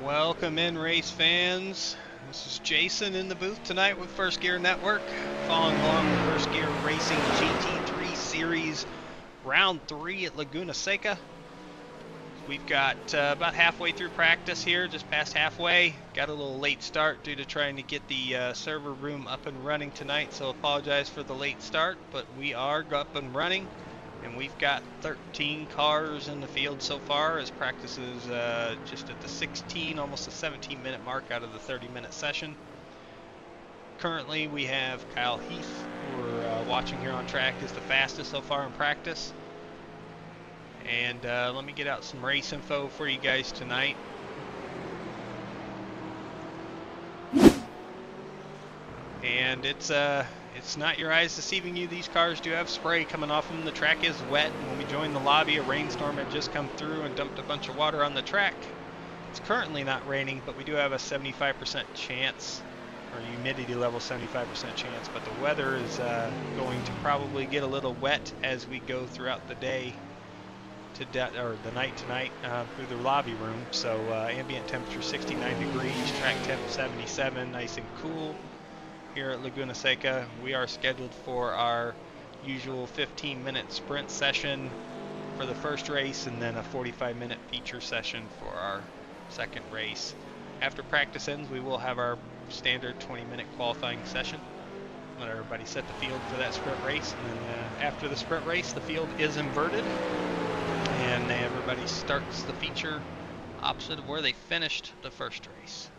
Welcome in, race fans. This is Jason in the booth tonight with First Gear Network, following along with First Gear Racing GT3 Series Round 3 at Laguna Seca. We've got about halfway through practice here, just past halfway. Got a little late start due to trying to get the server room up and running tonight, so apologize for the late start, but we are up and running. And we've got 13 cars in the field so far, as practice is just at the 16, almost a 17-minute mark out of the 30-minute session. Currently, we have Kyle Heath, who we're watching here on track, is the fastest so far in practice. And let me get out some race info for you guys tonight. And it's not your eyes deceiving you. These cars do have spray coming off them. The track is wet. And when we joined the lobby, a rainstorm had just come through and dumped a bunch of water on the track. It's currently not raining, but we do have a 75% chance, or humidity level 75% chance. But the weather is going to probably get a little wet as we go throughout the day or the night tonight through the lobby room. So ambient temperature 69 degrees, track temp 77, nice and cool. Here at Laguna Seca, we are scheduled for our usual 15-minute sprint session for the first race, and then a 45-minute feature session for our second race. After practice ends, we will have our standard 20-minute qualifying session. Let everybody set the field for that sprint race, and then after the sprint race, the field is inverted, and everybody starts the feature opposite of where they finished the first race.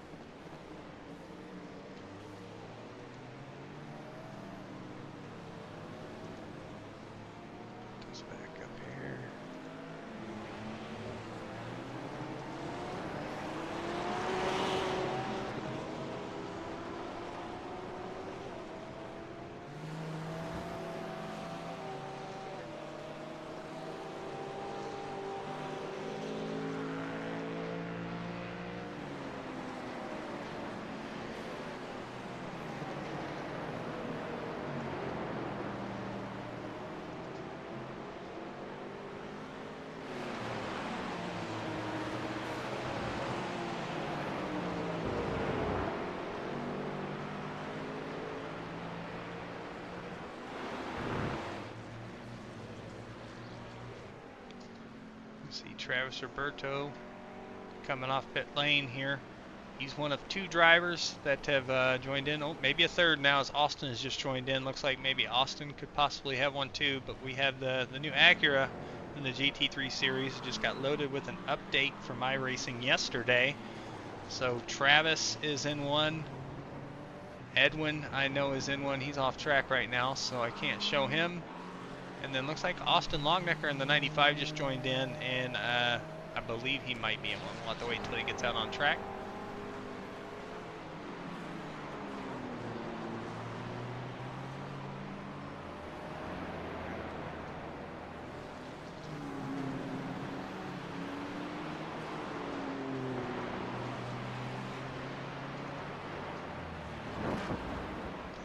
See Travis Roberto coming off pit lane here. He's one of two drivers that have joined in. Oh, maybe a third now, as Austin has just joined in. Looks like maybe Austin could possibly have one too, but we have the new Acura in the GT3 series. It just got loaded with an update from iRacing yesterday. So Travis is in one. Edwin, I know, is in one. He's off track right now, so I can't show him. And then looks like Austin Longnecker in the 95 just joined in, and I believe he might be in one. We'll have to wait till he gets out on track.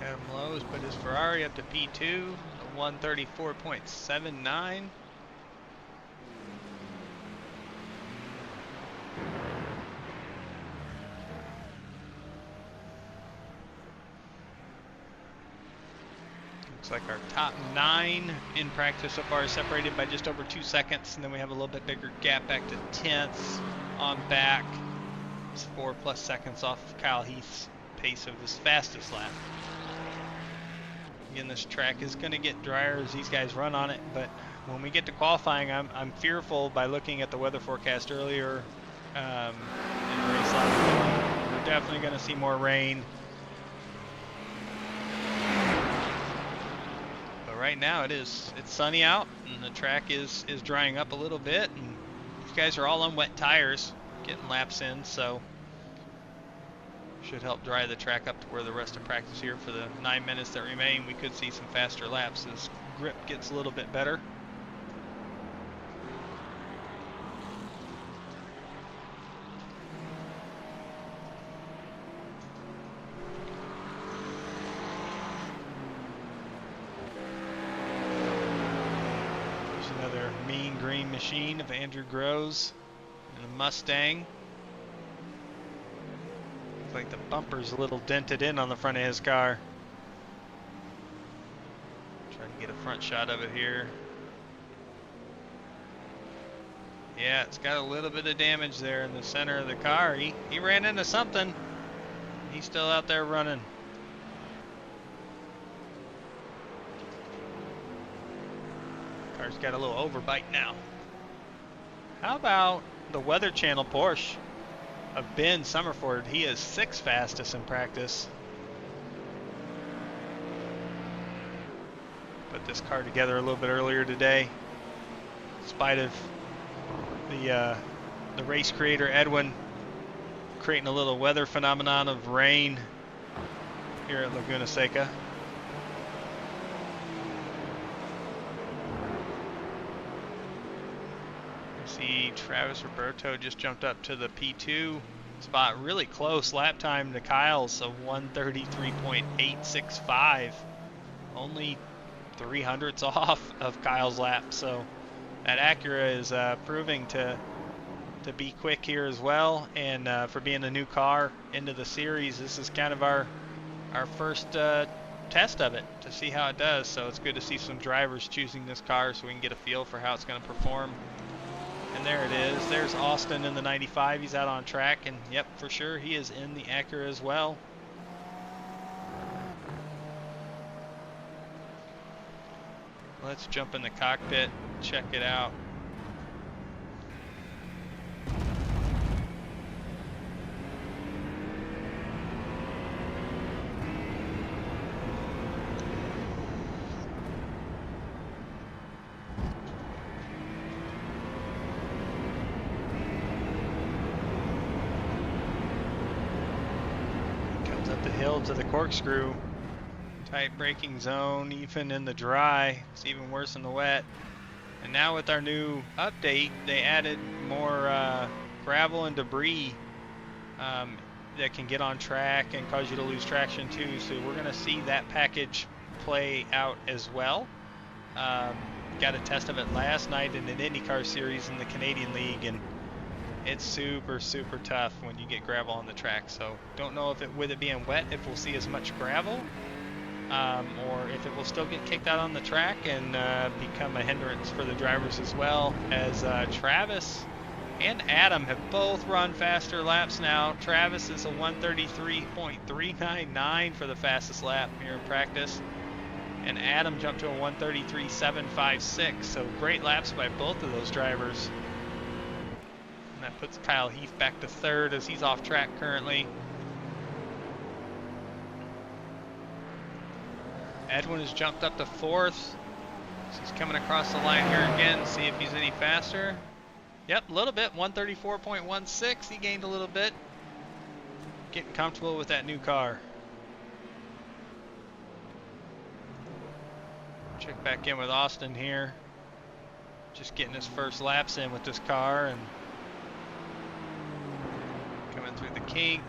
Adam Lowe's put his Ferrari up to P2. 134.79. Looks like our top 9 in practice so far is separated by just over 2 seconds, and then we have a little bit bigger gap back to 10ths on back. It's 4+ seconds off of Kyle Heath's pace of his fastest lap. Again, this track is going to get drier as these guys run on it, but when we get to qualifying, I'm fearful by looking at the weather forecast earlier in the race lap. We're definitely going to see more rain. But right now it's sunny out, and the track is drying up a little bit, and these guys are all on wet tires getting laps in, so should help dry the track up to where the rest of practice here for the 9 minutes that remain. We could see some faster laps as grip gets a little bit better. There's another mean green machine of Andrew Groves in a Mustang. like the bumper's a little dented in on the front of his car. Try to get a front shot of it here. Yeah, it's got a little bit of damage there in the center of the car. He ran into something. He's still out there running. Car's got a little overbite now. How about the Weather Channel Porsche of Ben Summerford? He is 6th fastest in practice. Put this car together a little bit earlier today. In spite of the race creator Edwin creating a little weather phenomenon of rain here at Laguna Seca. See, Travis Roberto just jumped up to the P2 spot, really close lap time to Kyle's of 133.865, only 300ths off of Kyle's lap. So that Acura is proving to be quick here as well, and for being a new car into the series, this is kind of our first test of it to see how it does. So it's good to see some drivers choosing this car so we can get a feel for how it's going to perform. And there it is. There's Austin in the 95. He's out on track, and yep, for sure he is in the Acura as well. Let's jump in the cockpit, check it out. Comes up the hill to the corkscrew. Tight braking zone, even in the dry. It's even worse in the wet. And now with our new update, they added more gravel and debris that can get on track and cause you to lose traction too. So we're going to see that package play out as well. Got a test of it last night in an IndyCar series in the Canadian League, and it's super tough when you get gravel on the track. So don't know if with it being wet, if we'll see as much gravel. Or if it will still get kicked out on the track and become a hindrance for the drivers as well, as Travis and Adam have both run faster laps now. Travis is a 133.399 for the fastest lap here in practice, and Adam jumped to a 133.756, so great laps by both of those drivers. And that puts Kyle Heath back to 3rd as he's off track currently. Edwin has jumped up to 4th. So he's coming across the line here again, see if he's any faster. Yep, a little bit, 134.16. He gained a little bit. Getting comfortable with that new car. Check back in with Austin here. Just getting his first laps in with this car and coming through the kink.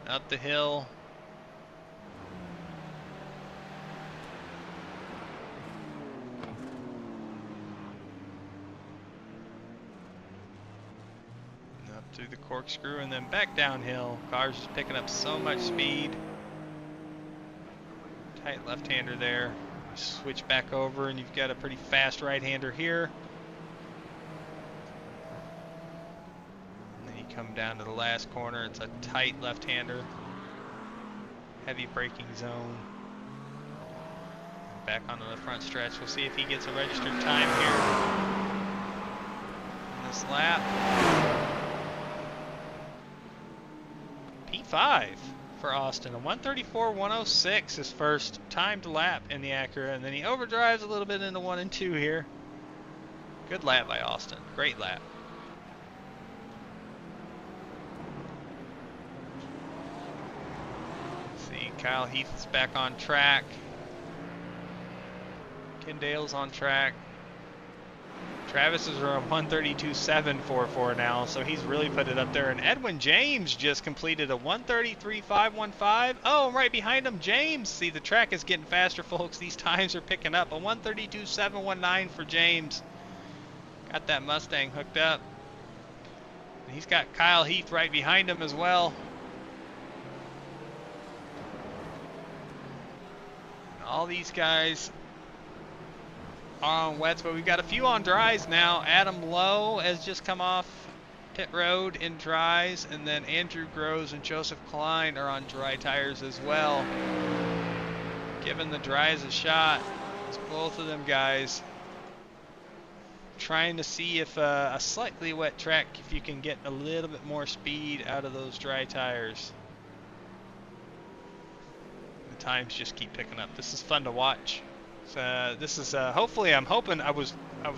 Up the hill. Through the corkscrew and then back downhill. Car's just picking up so much speed. Tight left-hander there. Switch back over and you've got a pretty fast right-hander here. And then you come down to the last corner. It's a tight left-hander. Heavy braking zone. And back onto the front stretch. We'll see if he gets a registered time here in this lap. P5 for Austin, a 134.106, his first timed lap in the Acura, and then he overdrives a little bit into 1 and 2 here. Good lap by Austin, great lap. See, Kyle Heath's back on track. Ken Dale's on track. Travis is around 132.744 now, so he's really put it up there. And Edwin James just completed a 133.515. Oh, right behind him, James. See, the track is getting faster, folks. These times are picking up. A 132.719 for James. Got that Mustang hooked up. He's got Kyle Heath right behind him as well. All these guys are on wets, but we've got a few on dries now. Adam Lowe has just come off pit road in dries, and then Andrew Groves and Joseph Klein are on dry tires as well. Giving the dries a shot. It's both of them guys trying to see if a slightly wet track, if you can get a little bit more speed out of those dry tires. The times just keep picking up. This is fun to watch. This is hopefully, I was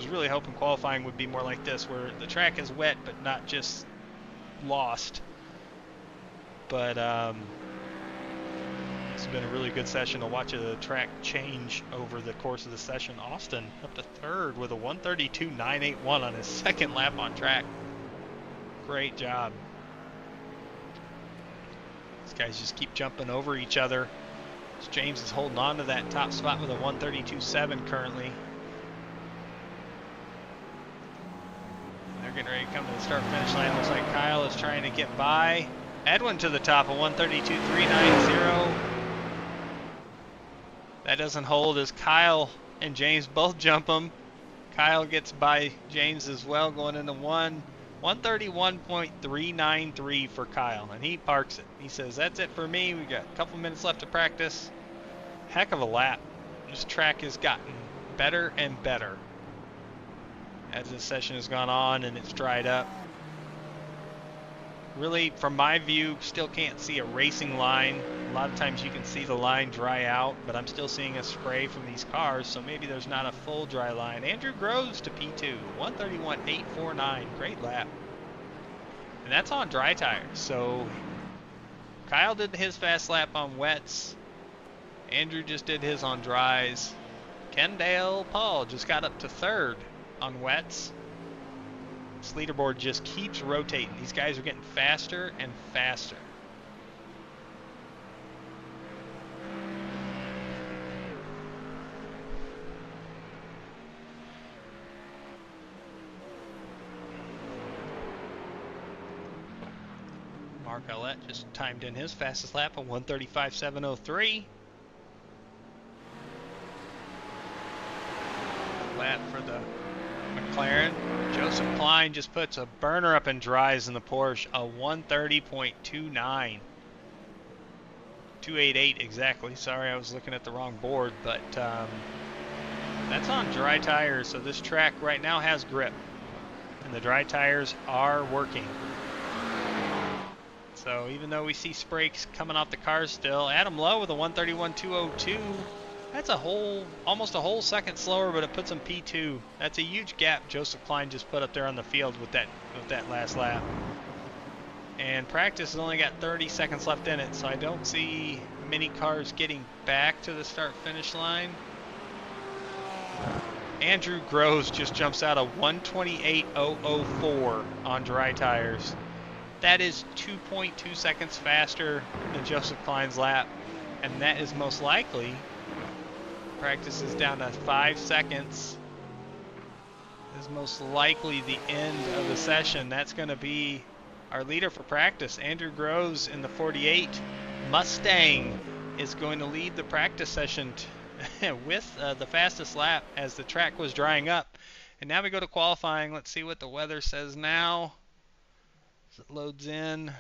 really hoping qualifying would be more like this, where the track is wet but not just lost. But it's been a really good session to watch the track change over the course of the session. Austin up to third with a 132.981 on his second lap on track. Great job. These guys just keep jumping over each other. James is holding on to that top spot with a 132.7 currently. They're getting ready to come to the start-finish line. Looks like Kyle is trying to get by Edwin to the top of 132.390. That doesn't hold as Kyle and James both jump him. Kyle gets by James as well, going into 131.393 for Kyle, and he parks it. He says, that's it for me. We got a couple minutes left to practice. Heck of a lap. This track has gotten better and better as the session has gone on and it's dried up. Really, from my view, still can't see a racing line. A lot of times you can see the line dry out, but I'm still seeing a spray from these cars, so maybe there's not a full dry line. Andrew Groves to P2, 131.849, great lap. And that's on dry tires, so Kyle did his fast lap on wets. Andrew just did his on dries. Kendall Paul just got up to third on wets. This leaderboard just keeps rotating. These guys are getting faster and faster. Mark Allett just timed in his fastest lap of 135.703. Lap for the McLaren. Joseph Klein just puts a burner up and dries in the Porsche, a 130.29. 288 exactly. Sorry, I was looking at the wrong board, but that's on dry tires, so this track right now has grip, and the dry tires are working. So even though we see sprakes coming off the cars still, Adam Lowe with a 131.202. That's almost a whole second slower, but it puts him P2. That's a huge gap Joseph Klein just put up there on the field with that last lap. And practice has only got 30 seconds left in it, so I don't see many cars getting back to the start-finish line. Andrew Groves just jumps out of 128.004 on dry tires. That is 2.2 seconds faster than Joseph Klein's lap, and that is most likely, practice is down to 5 seconds, is most likely the end of the session. That's going to be our leader for practice. Andrew Groves in the 48 Mustang is going to lead the practice session with the fastest lap as the track was drying up. And now we go to qualifying. Let's see what the weather says now as it loads in. We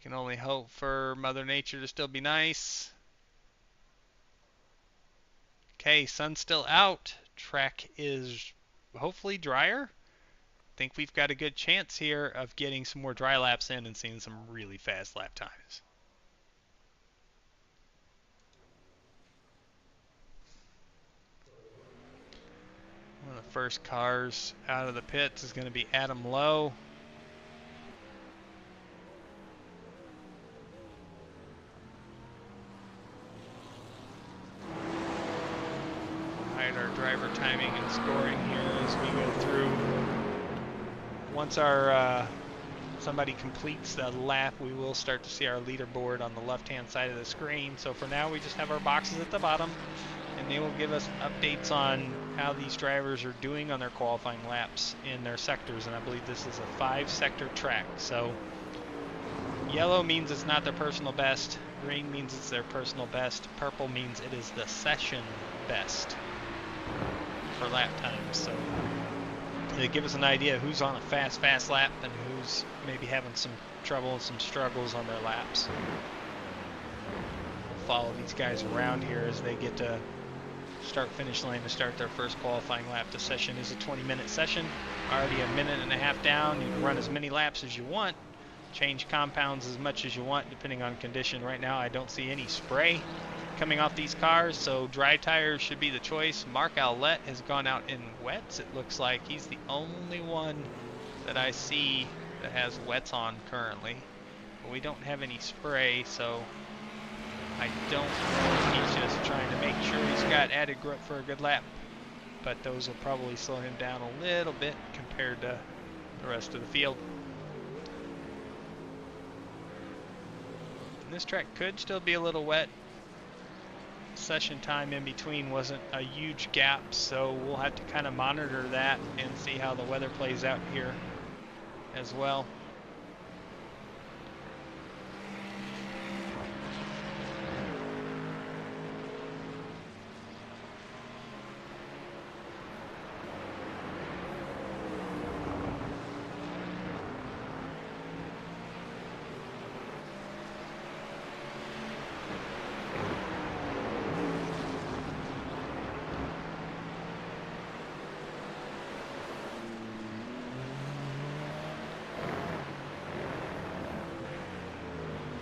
can only hope for Mother Nature to still be nice. Okay, sun's still out. Track is hopefully drier. I think we've got a good chance here of getting some more dry laps in and seeing some really fast lap times. One of the first cars out of the pits is going to be Adam Lowe. Our driver timing and scoring here as we go through. Once our somebody completes the lap, we will start to see our leaderboard on the left-hand side of the screen. So for now, we just have our boxes at the bottom, and they will give us updates on how these drivers are doing on their qualifying laps in their sectors. And I believe this is a 5-sector track. So yellow means it's not their personal best. Green means it's their personal best. Purple means it is the session best for lap times. So they give us an idea of who's on a fast lap and who's maybe having some trouble and some struggles on their laps. We'll follow these guys around here as they get to start-finish line to start their first qualifying lap. The session is a 20-minute session. Already a minute and a half down. You can run as many laps as you want. Change compounds as much as you want depending on condition. Right now I don't see any spray coming off these cars, so dry tires should be the choice. Mark Allet has gone out in wets. It looks like he's the only one that I see that has wets on currently. But we don't have any spray, so I don't know. He's just trying to make sure he's got added grip for a good lap. But those will probably slow him down a little bit compared to the rest of the field. And this track could still be a little wet. Session time in between wasn't a huge gap, so we'll have to kind of monitor that and see how the weather plays out here as well.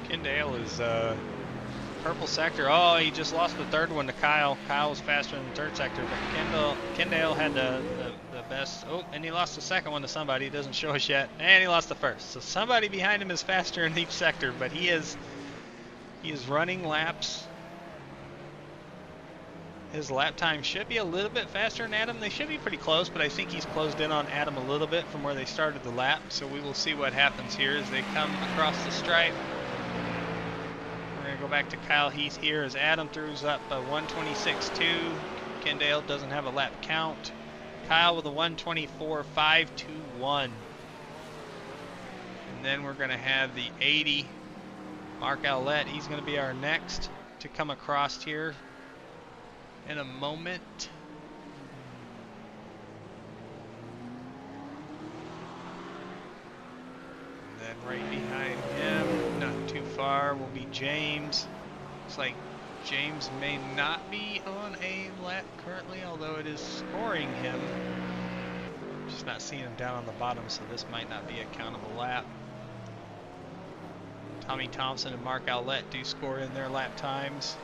Kendall is purple sector. Oh, he just lost the third one to Kyle. Kyle was faster in the third sector, but Kendall had the best. Oh, and he lost the second one to somebody. It doesn't show us yet. And he lost the first. So somebody behind him is faster in each sector, but he is running laps. His lap time should be a little bit faster than Adam. They should be pretty close, but I think he's closed in on Adam a little bit from where they started the lap. So we will see what happens here as they come across the stripe. Go back to Kyle Heath here as Adam throws up a 126.2. Kendall doesn't have a lap count. Kyle with a 124.521. And then we're going to have the 80. Mark Allet, he's going to be our next to come across here in a moment. And then right behind him, not too far, will be James. Looks like James may not be on a lap currently, although it is scoring him. Just not seeing him down on the bottom, so this might not be a countable lap. Tommy Thompson and Mark Allet do score in their lap times.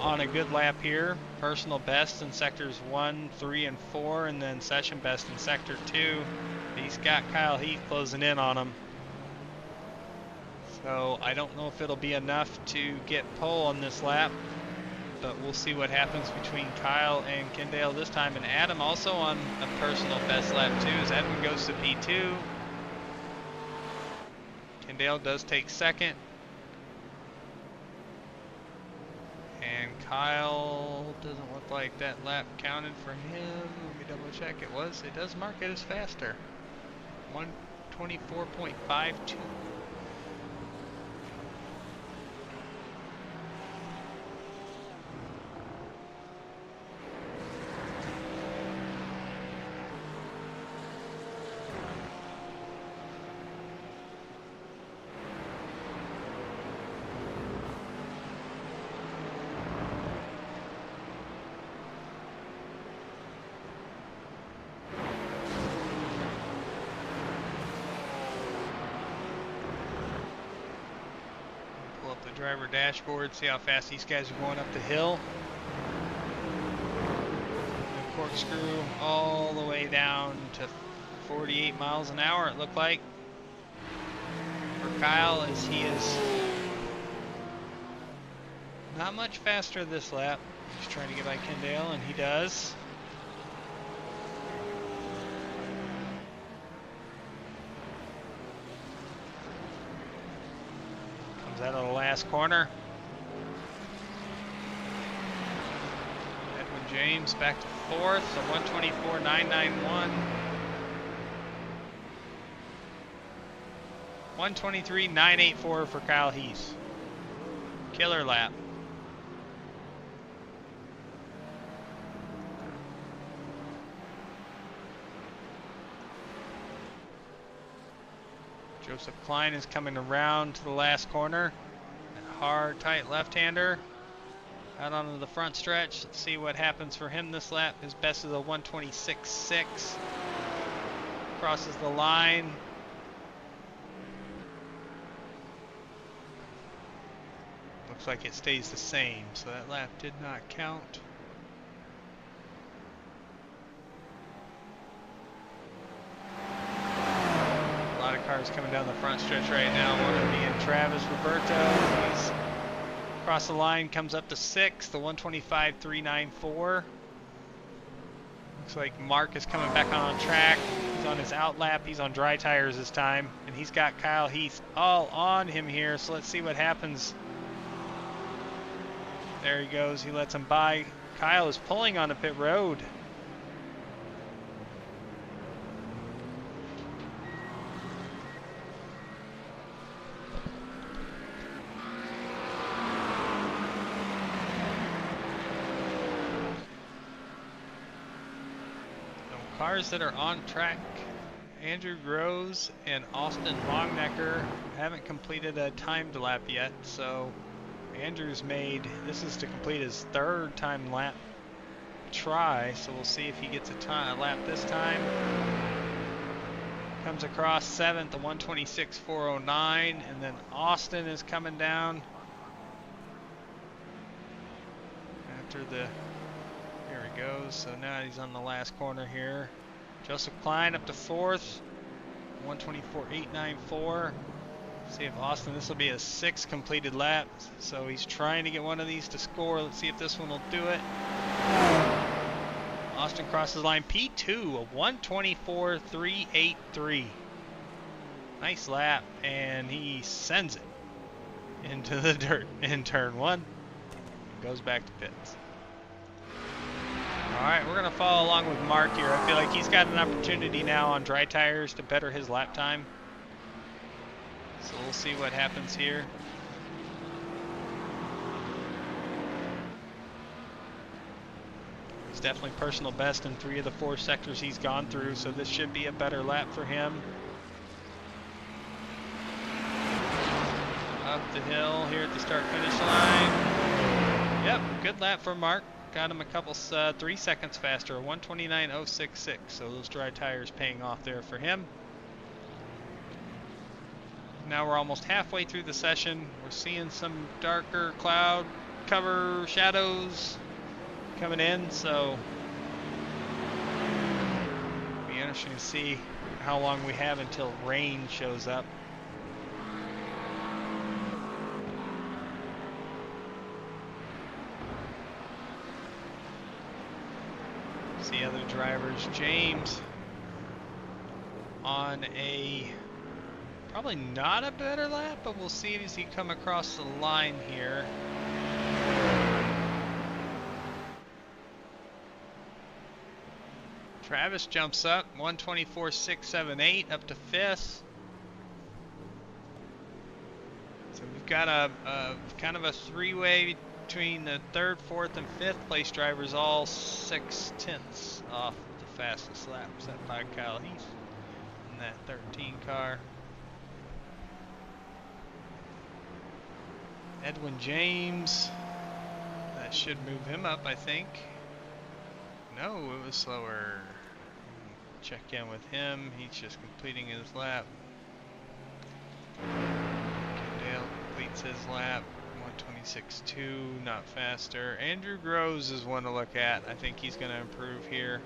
On a good lap here, personal best in sectors 1, 3, and 4, and then session best in sector 2. He's got Kyle Heath closing in on him. So I don't know if it'll be enough to get pole on this lap, but we'll see what happens between Kyle and Kendall this time. And Adam also on a personal best lap too, as Adam goes to P2. Kendall does take second. And Kyle doesn't look like that lap counted for him. Let me double check. It does mark it as faster. 124.52. Driver dashboard, see how fast these guys are going up the hill. And corkscrew all the way down to 48 miles an hour, it looked like. Kyle, as he is not much faster this lap. He's trying to get by Kendall, and he does. Comes out of the last corner. Edwin James back to fourth, so 124.991. 123.984 for Kyle Heath. Killer lap. Joseph Klein is coming around to the last corner. That hard, tight left-hander out onto the front stretch. Let's see what happens for him this lap. His best is a 126.6. Crosses the line. Looks like it stays the same, so that lap did not count. A lot of cars coming down the front stretch right now. One of being Travis Roberto. He's across the line, comes up to sixth, the 125.394. Looks like Mark is coming back on track. He's on his out lap. He's on dry tires this time, and he's got Kyle Heath all on him here. So let's see what happens. There he goes. He lets him by. Kyle is pulling on the pit road. The cars that are on track, Andrew Groves and Austin Longnecker haven't completed a timed lap yet, so Andrew's made, this is to complete his third time lap try, so we'll see if he gets a lap this time. Comes across seventh, the 126.409, and then Austin is coming down after the, here he goes, so now he's on the last corner here. Joseph Klein up to fourth, 124.894. See if Austin, this will be a sixth completed lap, so he's trying to get one of these to score. Let's see if this one will do it. Austin crosses the line, P2, a 124.383. Nice lap, and he sends it into the dirt in turn one. Goes back to pits. All right, we're gonna follow along with Mark here. I feel like he's got an opportunity now on dry tires to better his lap time. So we'll see what happens here. He's definitely personal best in 3 of the 4 sectors he's gone through, so this should be a better lap for him. Up the hill here at the start-finish line. Yep, good lap for Mark. Got him a couple, 3 seconds faster, 129.066. So those dry tires paying off there for him. Now we're almost halfway through the session. We're seeing some darker cloud cover shadows coming in, so it'll be interesting to see how long we have until rain shows up. See other drivers. James on a probably not a better lap, but we'll see as he come across the line here. Travis jumps up, 124.678 up to 5th. So we've got a kind of a 3-way between the 3rd, 4th, and 5th place drivers, all 6/10 off the fastest lap set by Kyle Heath in that 13 car. Edwin James, that should move him up, I think. No, it was slower. Check in with him. He's just completing his lap. Kendall completes his lap. 126.2, not faster. Andrew Groves is one to look at. I think he's going to improve here.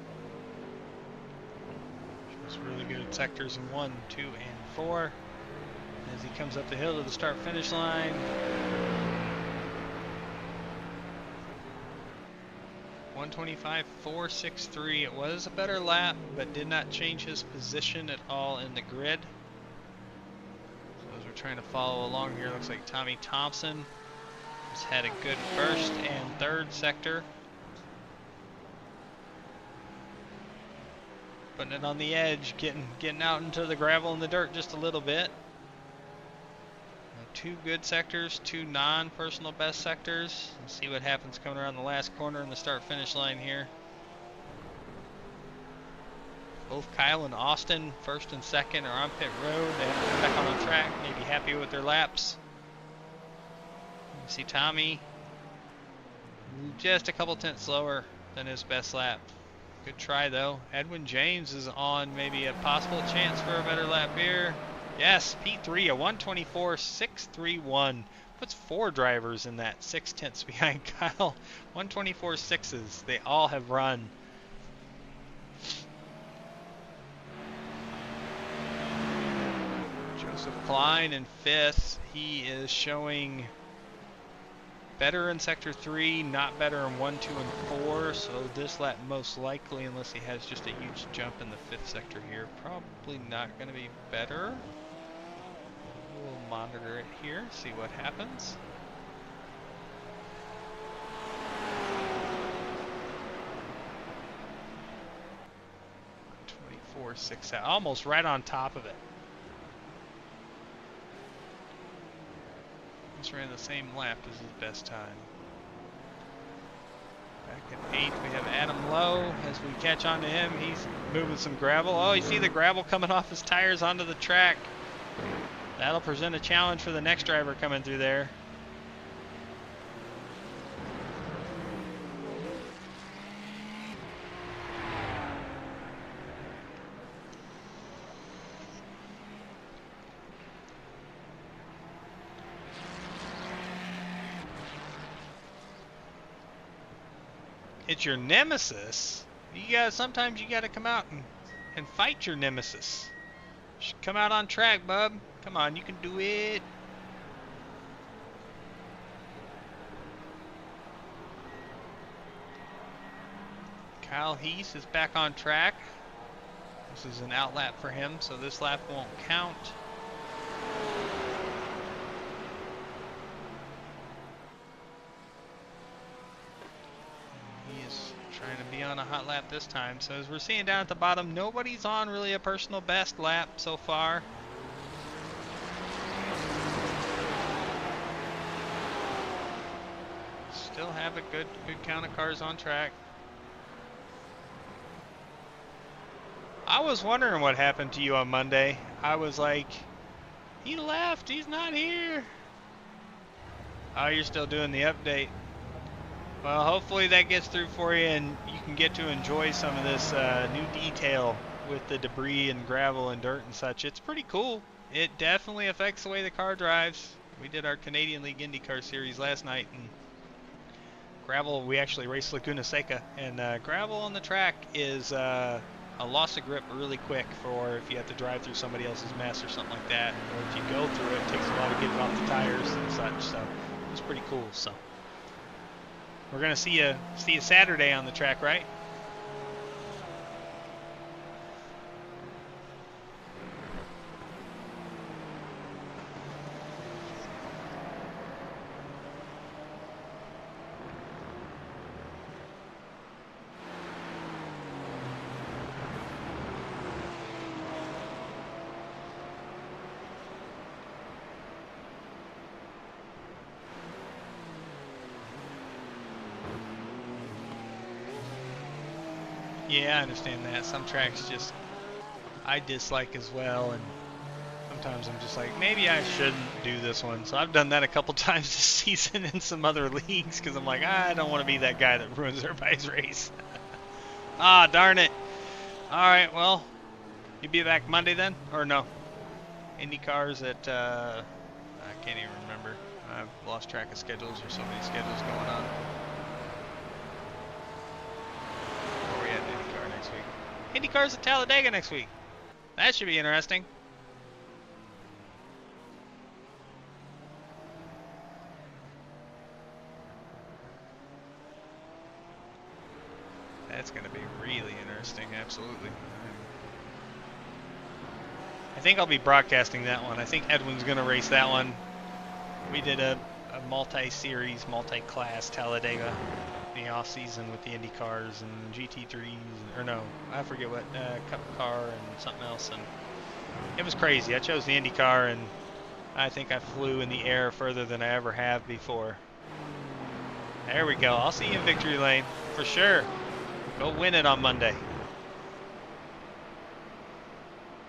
He was really good at sectors in 1, 2, and 4. as he comes up the hill to the start-finish line. .125.463. It was a better lap, but did not change his position at all in the grid. So as we're trying to follow along here, looks like Tommy Thompson has had a good first and third sector. Putting it on the edge, getting out into the gravel and the dirt just a little bit. Two good sectors, two non-personal best sectors. Let's see what happens coming around the last corner in the start-finish line here. Both Kyle and Austin, first and second, are on pit road. They have to come back on track, maybe happy with their laps. You see Tommy just a couple tenths slower than his best lap. Good try though. Edwin James is on maybe a possible chance for a better lap here. Yes, P3, a 124.631. Puts 4 drivers in that, 6 tenths behind Kyle. 124.6s. They all have run. Joseph Klein in 5th. He is showing better in Sector 3, not better in 1, 2, and 4. So this lap most likely, unless he has just a huge jump in the 5th sector here, probably not going to be better. We'll monitor it here, see what happens. .24.6, almost right on top of it. Just ran the same lap as his best time. Back at 8th, we have Adam Lowe. As we catch on to him, he's moving some gravel. Oh, you see the gravel coming off his tires onto the track. That'll present a challenge for the next driver coming through there. It's your nemesis. Sometimes you gotta come out and fight your nemesis. Come out on track, bub. Come on, you can do it. Kyle Heath is back on track. This is an out lap for him, so this lap won't count. He is trying to be on a hot lap this time. So as we're seeing down at the bottom, nobody's on really a personal best lap so far. Still have a good count of cars on track. I was wondering what happened to you on Monday. I was like, he left, he's not here. Oh, you're still doing the update. Well, hopefully that gets through for you and you can get to enjoy some of this new detail with the debris and gravel and dirt and such. It's pretty cool. It definitely affects the way the car drives. We did our Canadian League IndyCar series last night, and gravel, we actually raced Laguna Seca, and gravel on the track is a loss of grip really quick for if you have to drive through somebody else's mess or something like that, or if you go through it, it takes a while to get it off the tires and such, so it's pretty cool. So we're gonna see you Saturday on the track, right? Yeah, I understand that. Some tracks just I dislike as well, and sometimes I'm just like, maybe I shouldn't do this one. So I've done that a couple times this season in some other leagues because I'm like, I don't want to be that guy that ruins everybody's race. Ah, darn it. All right, well, you be back Monday then, or no? IndyCars at I can't even remember. I've lost track of schedules. There's so many schedules going on. IndyCar's at Talladega next week. That should be interesting. That's going to be really interesting, absolutely. I think I'll be broadcasting that one. I think Edwin's going to race that one. We did a multi-series, multi-class Talladega in the off-season with the Indy cars and GT3s, or no, I forget what, Cup car and something else, and it was crazy. I chose the Indy car, and I think I flew in the air further than I ever have before. There we go. I'll see you in victory lane for sure. Go win it on Monday.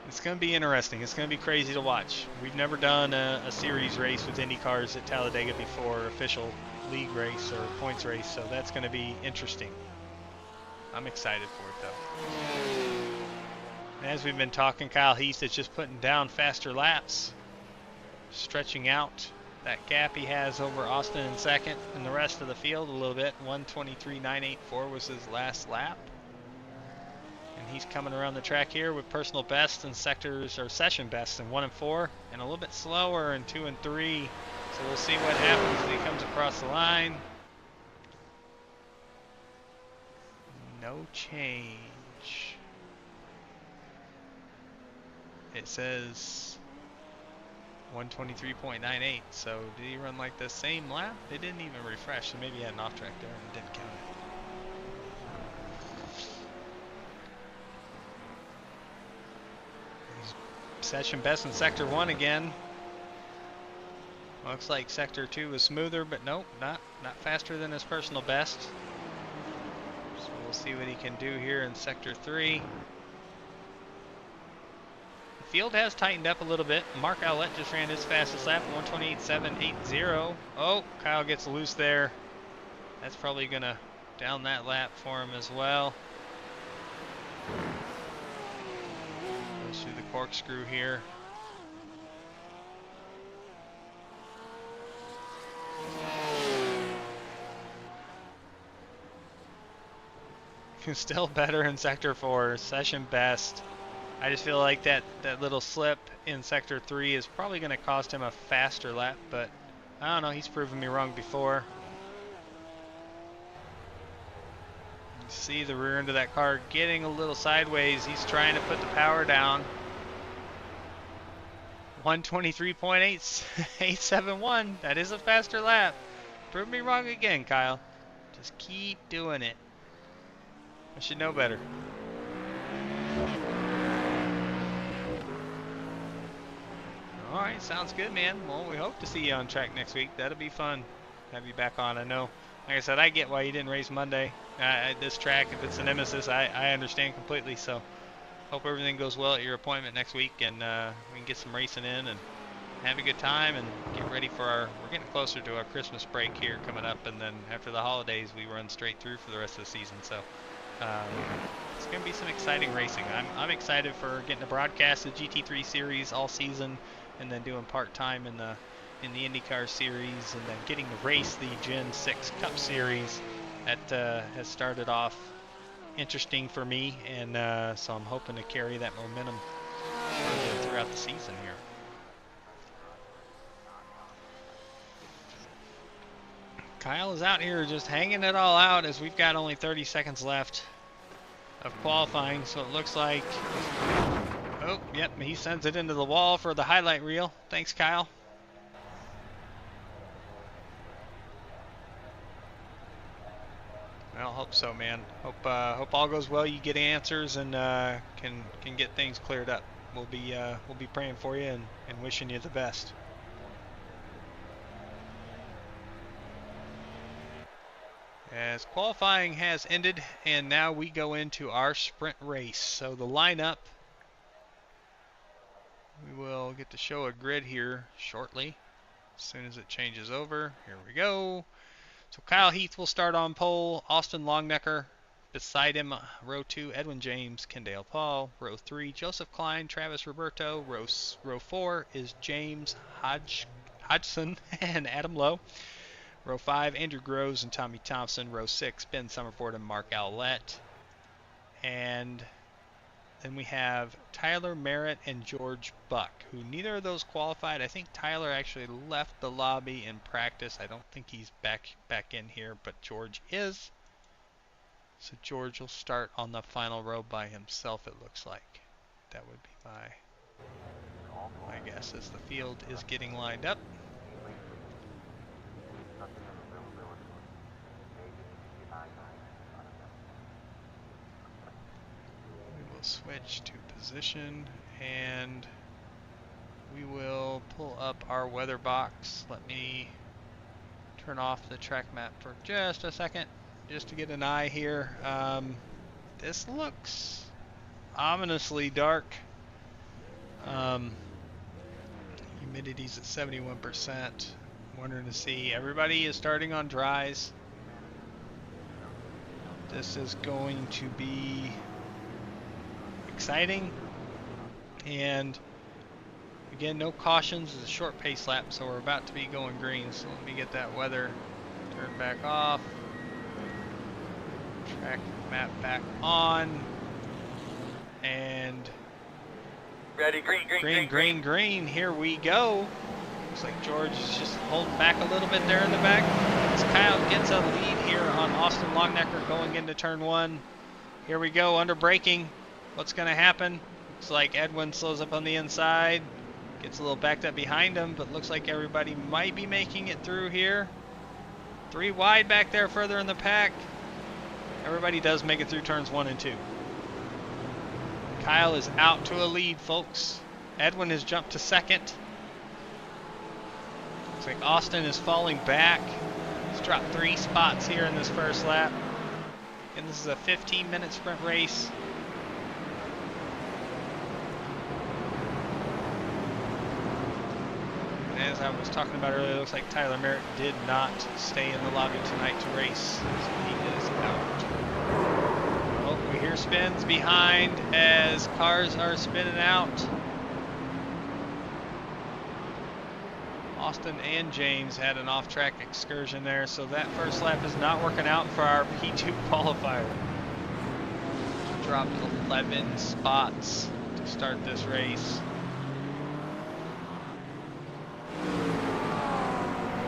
It's going to be interesting. It's going to be crazy to watch. We've never done a series race with Indy cars at Talladega before, official league race or points race, so that's going to be interesting. I'm excited for it, though. As we've been talking, Kyle Heath is just putting down faster laps, stretching out that gap he has over Austin in second and the rest of the field a little bit. 1:23.984 was his last lap. And he's coming around the track here with personal best and sectors, or session best in 1 and 4, and a little bit slower in 2 and 3. So we'll see what happens as he comes across the line. No change. It says 1:23.98. So did he run like the same lap? It didn't even refresh, so maybe he had an off track there and didn't count it. Session best in Sector 1 again. Looks like Sector 2 was smoother, but nope, not faster than his personal best. So we'll see what he can do here in Sector 3. The field has tightened up a little bit. Mark Owlett just ran his fastest lap, 1:28.780. Oh, Kyle gets loose there. That's probably going to down that lap for him as well. Goes through the corkscrew here. Still better in Sector 4, session best. I just feel like that little slip in Sector 3 is probably going to cost him a faster lap, but I don't know, he's proven me wrong before. You see the rear end of that car getting a little sideways. He's trying to put the power down. 1:23.871. That is a faster lap. Prove me wrong again, Kyle. Just keep doing it. I should know better. Alright, sounds good, man. Well, we hope to see you on track next week. That'll be fun. Have you back on. I know, like I said, I get why you didn't race Monday. This track, if it's a nemesis, I understand completely. So, hope everything goes well at your appointment next week, and we can get some racing in and have a good time and get ready for we're getting closer to our Christmas break here coming up, and then after the holidays, we run straight through for the rest of the season. So, it's going to be some exciting racing. I'm excited for getting to broadcast the GT3 series all season, and then doing part-time in the IndyCar series, and then getting to race the Gen 6 Cup series. That has started off interesting for me, and so I'm hoping to carry that momentum throughout the season here. Kyle is out here just hanging it all out as we've got only 30 seconds left of qualifying, so it looks like, oh, yep, he sends it into the wall for the highlight reel. Thanks, Kyle. Well, hope so, man. Hope all goes well. You get answers and can get things cleared up. We'll be praying for you and wishing you the best. As qualifying has ended, and now we go into our sprint race. So the lineup, we will get to show a grid here shortly, as soon as it changes over. Here we go. So Kyle Heath will start on pole. Austin Longnecker beside him. Row 2, Edwin James, Kendall Paul. Row 3, Joseph Klein, Travis Roberto. Row 4 is James Hodgson and Adam Lowe. Row 5, Andrew Groves and Tommy Thompson. Row 6, Ben Summerford and Mark Owlett. And then we have Tyler Merritt and George Buck, who neither of those qualified. I think Tyler actually left the lobby in practice. I don't think he's back in here, but George is. So George will start on the final row by himself, it looks like. That would be my guess as the field is getting lined up. We will switch to position and we will pull up our weather box. Let me turn off the track map for just a second, just to get an eye here. This looks ominously dark. Humidity's at 71%. Wondering to see, everybody is starting on dries. This is going to be exciting. And again, no cautions. It's a short pace lap, so we're about to be going green. So let me get that weather turned back off. Track map back on. And ready, green. Here we go. Looks like George is just holding back a little bit there in the back. As Kyle gets a lead here on Austin Longnecker going into turn 1. Here we go, under braking. What's going to happen? Looks like Edwin slows up on the inside. Gets a little backed up behind him, but looks like everybody might be making it through here. 3 wide back there further in the pack. Everybody does make it through turns 1 and 2. Kyle is out to a lead, folks. Edwin has jumped to second. Looks like Austin is falling back. He's dropped 3 spots here in this first lap. And this is a 15-minute sprint race. And as I was talking about earlier, it looks like Tyler Merritt did not stay in the lobby tonight to race. So he is out. Oh, we hear spins behind as cars are spinning out. Austin and James had an off-track excursion there, so that first lap is not working out for our P2 qualifier. Dropped 11 spots to start this race. Go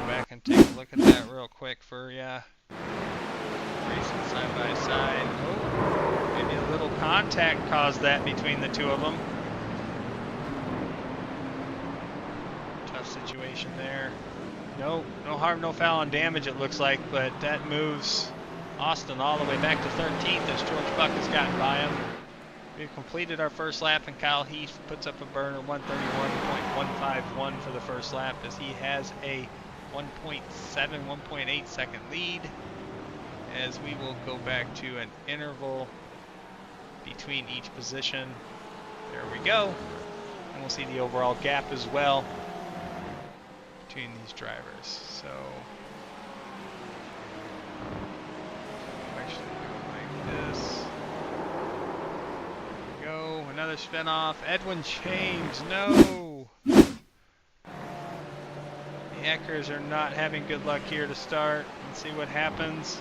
back and take a look at that real quick for ya. Racing side by side. Oh, maybe a little contact caused that between the two of them. Situation there. No harm, no foul on damage it looks like, but that moves Austin all the way back to 13th as George Buck has gotten by him. We've completed our first lap and Kyle Heath puts up a burner 131.151 for the first lap as he has a 1.8 second lead as we will go back to an interval between each position. There we go. And we'll see the overall gap as well between these drivers. So actually go like this. There we go, another spin off. Edwin James, no! The Eckers are not having good luck here to start. Let's see what happens.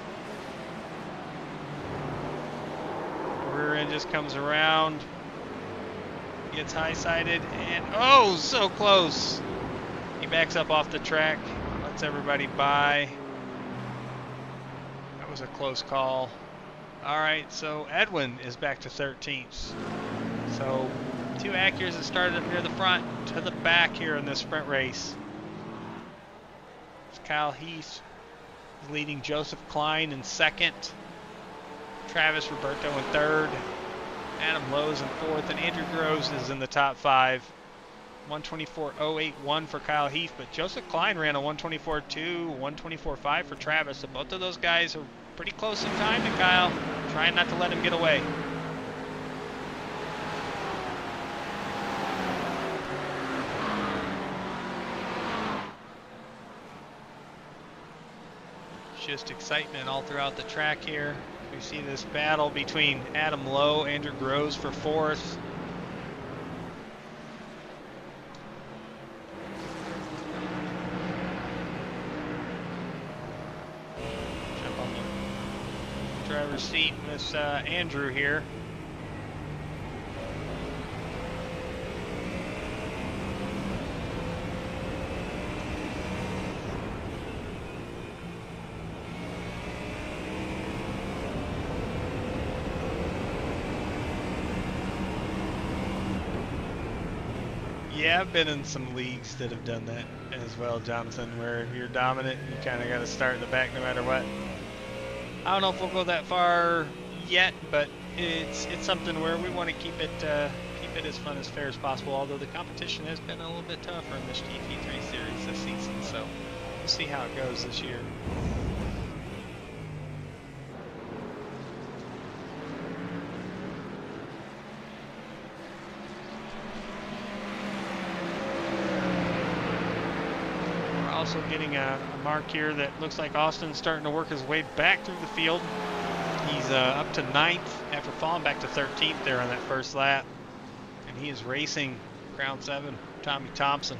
Rear end just comes around. Gets high-sided and oh, so close! He backs up off the track, lets everybody by. That was a close call. Alright, so Edwin is back to 13th. So 2 Acuras that started up near the front to the back here in this sprint race. Kyle Heath is leading Joseph Klein in second. Travis Roberto in third. Adam Lowe's in fourth, and Andrew Groves is in the top 5. 124.081 for Kyle Heath, but Joseph Klein ran a 124.2, 124.5 for Travis, so both of those guys are pretty close in time to Kyle, trying not to let him get away. Just excitement all throughout the track here. We see this battle between Adam Lowe, Andrew Groves for 4th. Driver's seat with Andrew here. Yeah, I've been in some leagues that have done that as well, Jonathan, where if you're dominant, you kind of got to start in the back no matter what. I don't know if we'll go that far yet, but it's something where we want to keep it as fun as fair as possible. Although the competition has been a little bit tougher in this GT3 series this season, so we'll see how it goes this year. Also getting a mark here that looks like Austin's starting to work his way back through the field. He's up to 9th after falling back to 13th there on that first lap. And he is racing Crown 7, Tommy Thompson,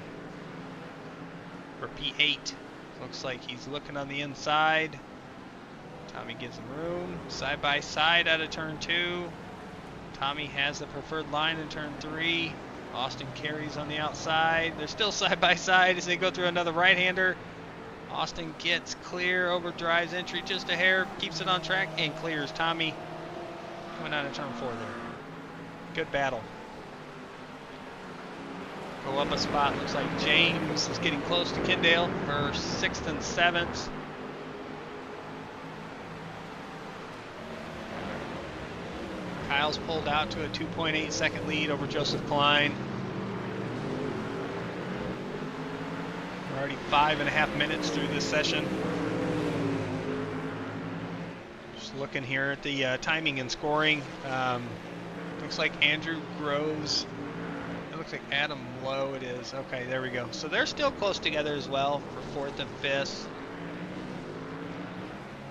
for P8. Looks like he's looking on the inside. Tommy gives him room. Side by side out of turn 2. Tommy has the preferred line in turn 3. Austin carries on the outside. They're still side by side as they go through another right-hander. Austin gets clear, overdrives entry just a hair, keeps it on track, and clears. Tommy coming out of turn 4 there. Good battle. Go up a spot. Looks like James is getting close to Kendall for 6th and 7th. Kyle's pulled out to a 2.8 second lead over Joseph Klein. We're already 5.5 minutes through this session. Just looking here at the timing and scoring. Looks like Andrew Groves. It looks like Adam Lowe it is. Okay, there we go. So they're still close together as well for 4th and 5th.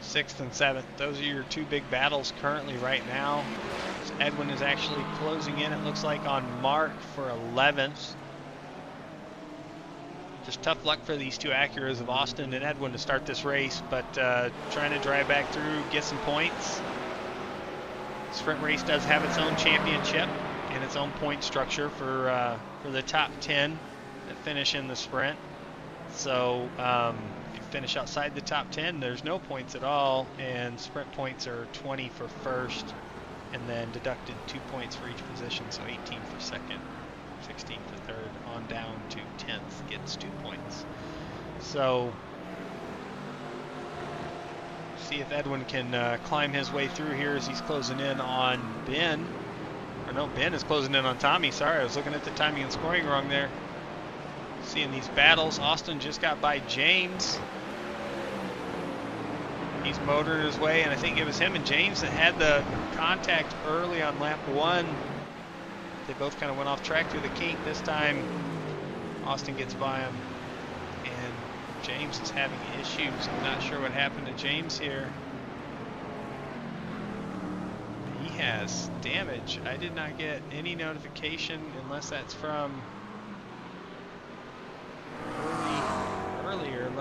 6th and 7th. Those are your two big battles currently right now. Edwin is actually closing in, it looks like, on Mark for 11th. Just tough luck for these two Acuras of Austin and Edwin to start this race, but trying to drive back through, get some points. Sprint race does have its own championship and its own point structure for the top 10 that finish in the sprint. So if you finish outside the top 10, there's no points at all, and sprint points are 20 for first, and then deducted 2 points for each position, so 18 for second, 16 for third, on down to 10th gets 2 points. So see if Edwin can climb his way through here as he's closing in on Ben. Or no, Ben is closing in on Tommy. Sorry, I was looking at the timing and scoring wrong there. Seeing these battles, Austin just got by James. He's motoring his way, and I think it was him and James that had the contact early on lap 1. They both kind of went off track through the kink. This time, Austin gets by him, and James is having issues. I'm not sure what happened to James here. He has damage. I did not get any notification, unless that's from earlier.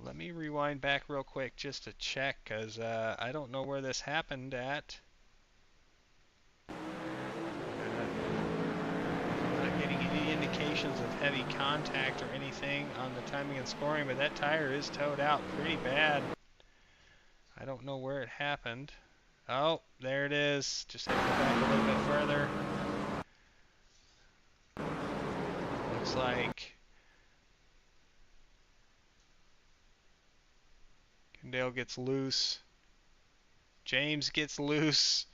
Let me rewind back real quick just to check, because I don't know where this happened at. I'm not getting any indications of heavy contact or anything on the timing and scoring, but that tire is towed out pretty bad. I don't know where it happened. Oh, there it is. Just have to go back a little bit further. Looks like Kendall gets loose. James gets loose.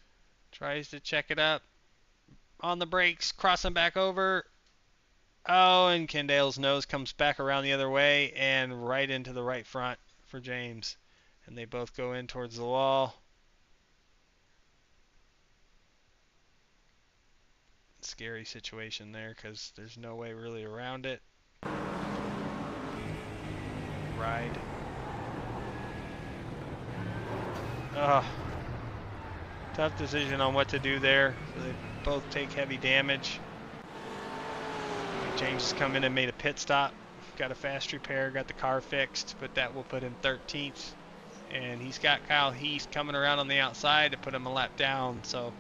Tries to check it up. On the brakes, crossing back over. Oh, and Kendall's nose comes back around the other way and right into the right front for James. And they both go in towards the wall. Scary situation there because there's no way really around it. Ride. Tough decision on what to do there. So they both take heavy damage. James has come in and made a pit stop. Got a fast repair, got the car fixed, but that will put him 13th. And he's got Kyle Heath coming around on the outside to put him a lap down. So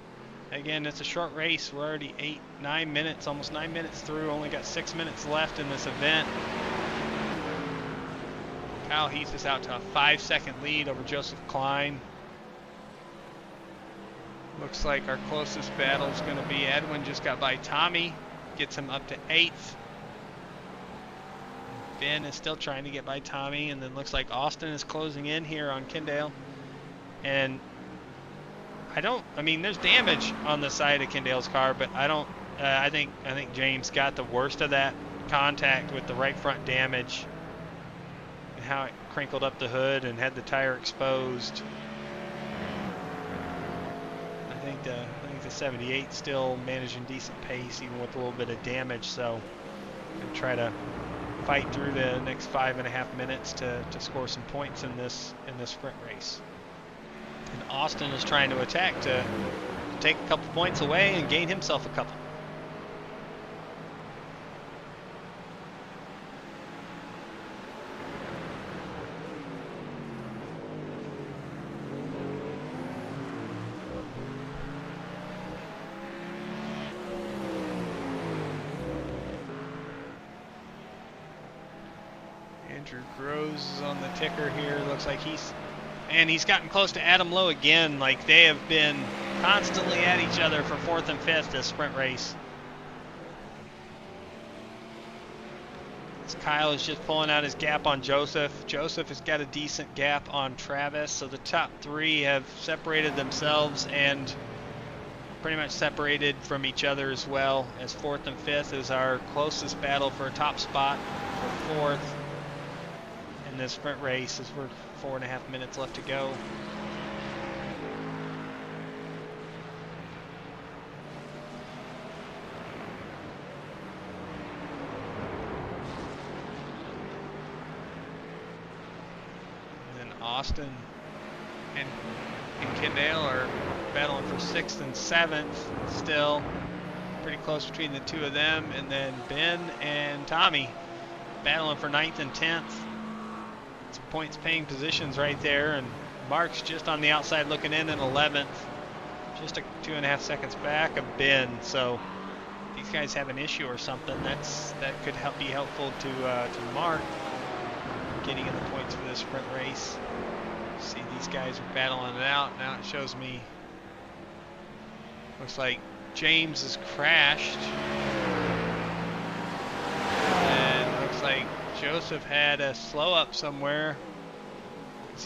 again, it's a short race. We're already 9 minutes, almost 9 minutes through. Only got 6 minutes left in this event. Kyle Heath is out to a 5-second lead over Joseph Klein. Looks like our closest battle is going to be Edwin just got by Tommy. gets him up to 8th. Ben is still trying to get by Tommy, and then looks like Austin is closing in here on Kendall. And I mean, there's damage on the side of Kendall's car, but I think James got the worst of that contact with the right front damage and how it crinkled up the hood and had the tire exposed. I think the 78 still managing decent pace even with a little bit of damage, so I'm gonna try to fight through the next 5.5 minutes to score some points in this sprint race. And Austin is trying to attack to take a couple points away and gain himself a couple. Andrew Groves is on the ticker here. Looks like he's gotten close to Adam Lowe again. Like, they have been constantly at each other for 4th and 5th this sprint race. As Kyle is just pulling out his gap on Joseph. Joseph has got a decent gap on Travis, so the top 3 have separated themselves and pretty much separated from each other as well, as 4th and 5th is our closest battle for a top spot for 4th in this sprint race, as we're 4.5 minutes left to go. And then Austin and Kendall are battling for 6th and 7th still. Pretty close between the two of them. And then Ben and Tommy battling for 9th and 10th. Some points paying positions right there, and Mark's just on the outside looking in 11th, just 2.5 seconds back of Ben. So if these guys have an issue or something, that could be helpful to Mark getting in the points for this sprint race. See, these guys are battling it out. Now it shows me, looks like James has crashed, and looks like Joseph had a slow up somewhere.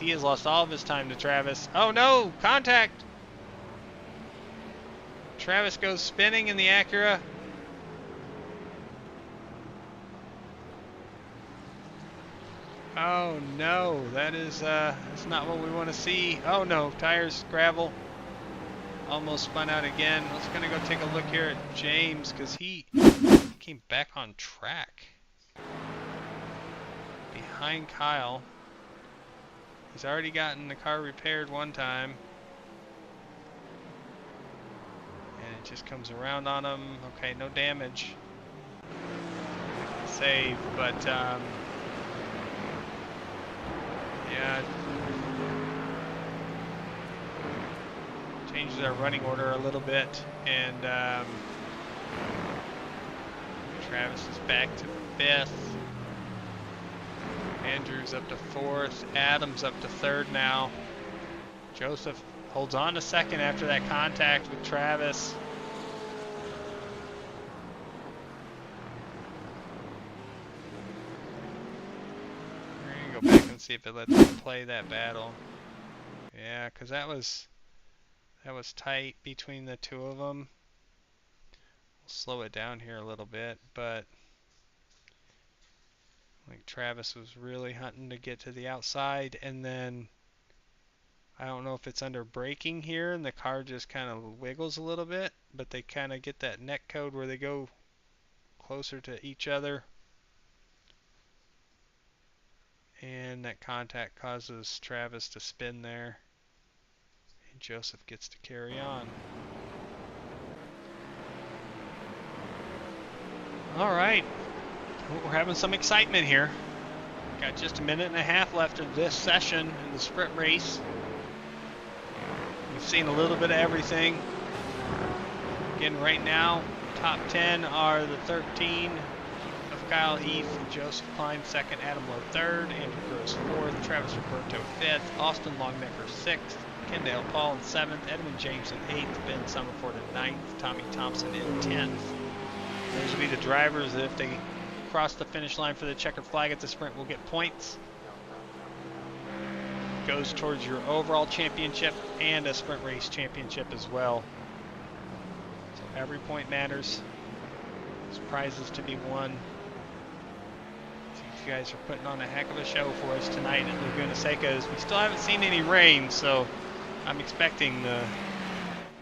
He has lost all of his time to Travis. Oh no, contact! Travis goes spinning in the Acura. Oh no, that's not what we want to see. Oh no, tires, gravel. Almost spun out again. Let's gonna go take a look here at James, because he came back on track. Behind Kyle. He's already gotten the car repaired one time. And it just comes around on him. Okay, no damage. Save, but yeah. Changes our running order a little bit, and Travis is back to 5th. Andrew's up to 4th. Adam's up to 3rd now. Joseph holds on to 2nd after that contact with Travis. We're gonna go back and see if it lets us play that battle. Yeah, because that was tight between the two of them. We'll slow it down here a little bit, but like Travis was really hunting to get to the outside, and then I don't know if it's under braking here and the car just kind of wiggles a little bit, but they kind of get that neck code where they go closer to each other, and that contact causes Travis to spin there, and Joseph gets to carry on. All right. We're having some excitement here. Got just 1.5 minutes left of this session in the sprint race. We've seen a little bit of everything. Again, right now, top 10 are the 13 of Kyle Heath, Joseph Klein 2nd, Adam Lowe 3rd, Andrew Gross 4th, Travis Roberto 5th, Austin Longnecker 6th, Kendall Paul in 7th, Edmund James in 8th, Ben Summerford in 9th, Tommy Thompson in 10th. Those will be the drivers that if they cross the finish line for the checkered flag at the sprint will get points. Goes towards your overall championship and a sprint race championship as well. So every point matters. There's prizes to be won. You guys are putting on a heck of a show for us tonight at Laguna Seca. We still haven't seen any rain, so I'm expecting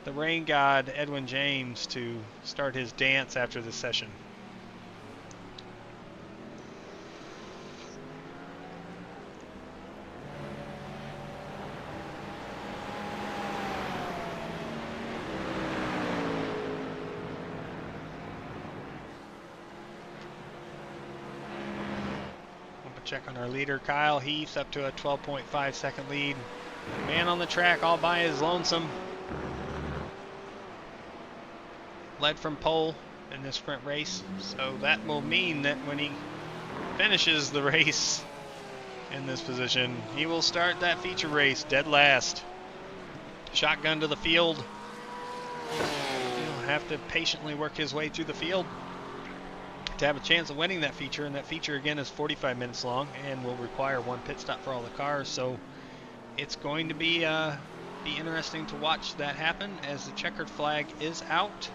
the rain god Edwin James to start his dance after this session. Check on our leader, Kyle Heath, up to a 12.5 second lead. Man on the track all by his lonesome. Led from pole in this sprint race. So that will mean that when he finishes the race in this position, he will start that feature race dead last. Shotgun to the field. He'll have to patiently work his way through the field to have a chance of winning that feature, and that feature again is 45 minutes long and will require one pit stop for all the cars. So it's going to be interesting to watch that happen as the checkered flag is out.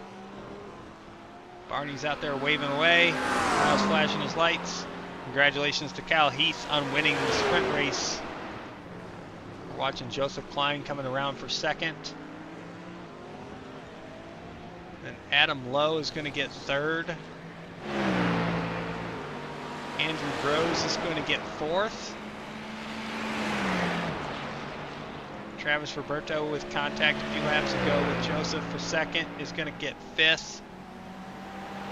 Barney's out there waving away. Kyle's flashing his lights. Congratulations to Kyle Heath on winning the sprint race. We're watching Joseph Klein coming around for second. And Adam Lowe is going to get third. Andrew Groves is going to get fourth. Travis Roberto with contact a few laps ago with Joseph for second is going to get fifth.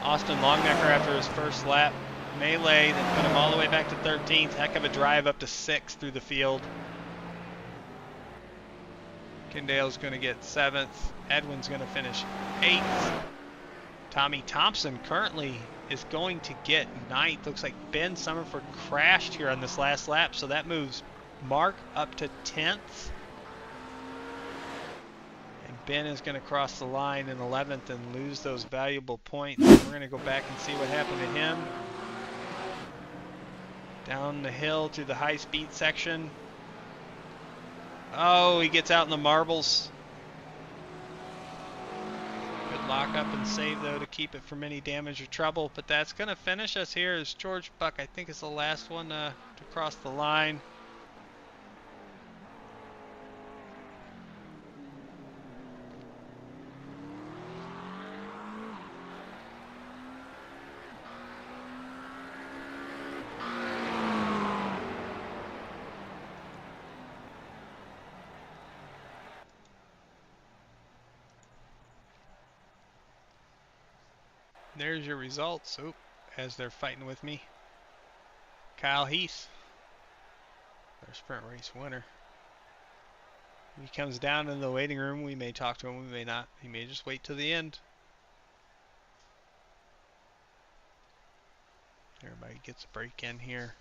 Austin Longnecker after his first lap melee that put him all the way back to 13th. Heck of a drive up to 6th through the field. Kendale's going to get 7th. Edwin's going to finish 8th. Tommy Thompson currently is going to get 9th. Looks like Ben Summerford crashed here on this last lap, so that moves Mark up to 10th. And Ben is going to cross the line in 11th and lose those valuable points. We're going to go back and see what happened to him. Down the hill to the high-speed section. Oh, he gets out in the marbles. Good lock up and save, though, to keep it from any damage or trouble. But that's going to finish us here as George Buck, I think, is the last one to cross the line. There's your results. Oop, as they're fighting with me. Kyle Heath, their sprint race winner. If he comes down in the waiting room, we may talk to him, we may not. He may just wait till the end. Everybody gets a break in here.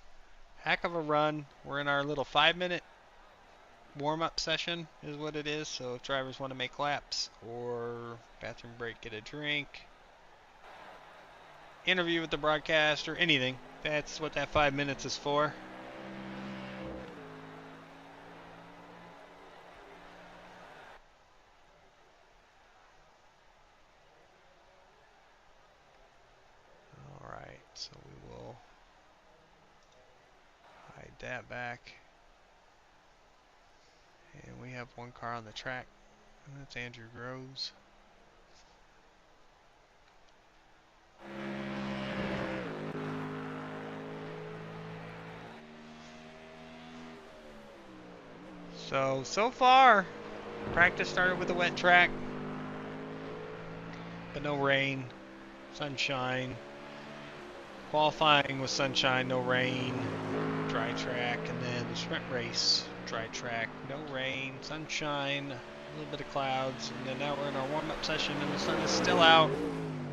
Heck of a run. We're in our little 5-minute warm-up session is what it is. So if drivers want to make laps or bathroom break, get a drink, interview with the broadcaster, anything. That's what that 5 minutes is for. Alright, so we will hide that back. And we have one car on the track, and that's Andrew Groves. So far, practice started with a wet track, but no rain, sunshine. Qualifying with sunshine, no rain, dry track, and then the sprint race, dry track, no rain, sunshine, a little bit of clouds, and then now we're in our warm-up session and the sun is still out,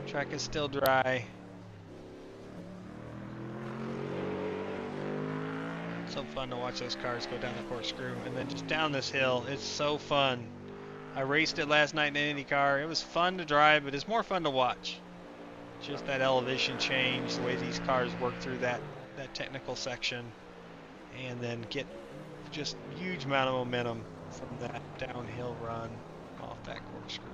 track is still dry. So fun to watch those cars go down the corkscrew and then just down this hill. It's so fun. I raced it last night in an Indy car. It was fun to drive, but it's more fun to watch. just that elevation change, the way these cars work through that technical section, and then get just huge amount of momentum from that downhill run off that corkscrew.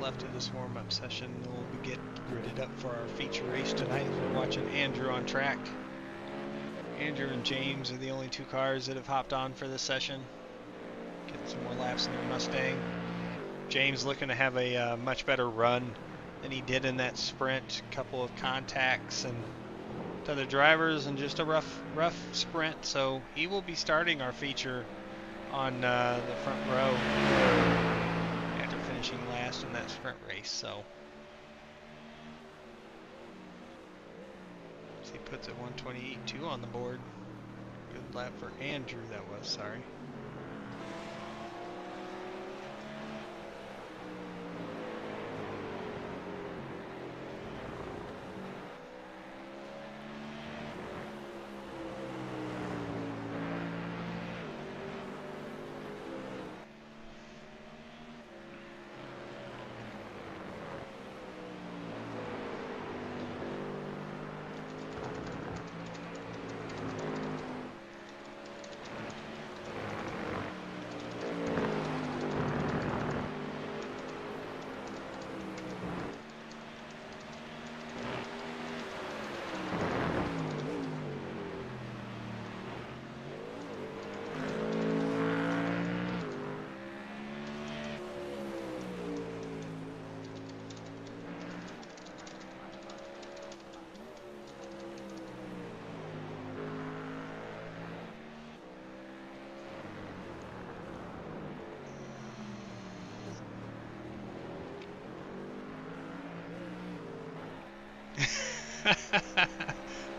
Left of this warm-up session. We'll get gridded up for our feature race tonight. We're watching Andrew on track. Andrew and James are the only two cars that have hopped on for this session. Getting some more laps in their Mustang. James looking to have a much better run than he did in that sprint. Couple of contacts and to other drivers and just a rough sprint. So he will be starting our feature on the front row after finishing last in that sprint race. So he puts it 128.2 on the board. Good lap for Andrew, that was, sorry.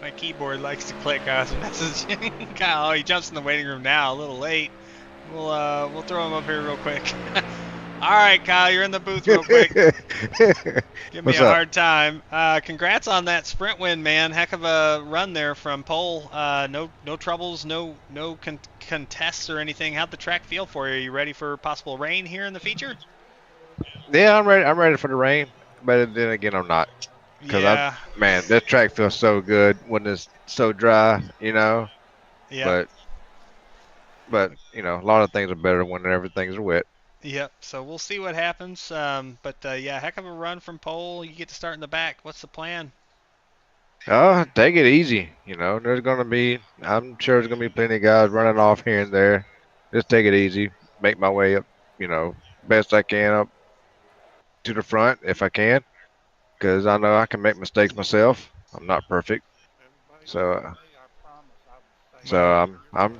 My keyboard likes to click us messaging. Kyle, he jumps in the waiting room now, a little late. We'll throw him up here real quick. All right, Kyle, you're in the booth real quick. Give me a hard time. Congrats on that sprint win, man. Heck of a run there from pole. No troubles, no contests or anything. How'd the track feel for you? Are you ready for possible rain here in the feature? Yeah, I'm ready. I'm ready for the rain, but then again, I'm not. Yeah. Man, this track feels so good when it's so dry, you know. Yeah. But you know, a lot of things are better when everything's wet. Yep. So we'll see what happens. Yeah, heck of a run from pole. You get to start in the back. What's the plan? Take it easy. You know, I'm sure there's gonna be plenty of guys running off here and there. Just take it easy. Make my way up, you know, best I can up to the front if I can, because I know I can make mistakes myself. I'm not perfect, so I'm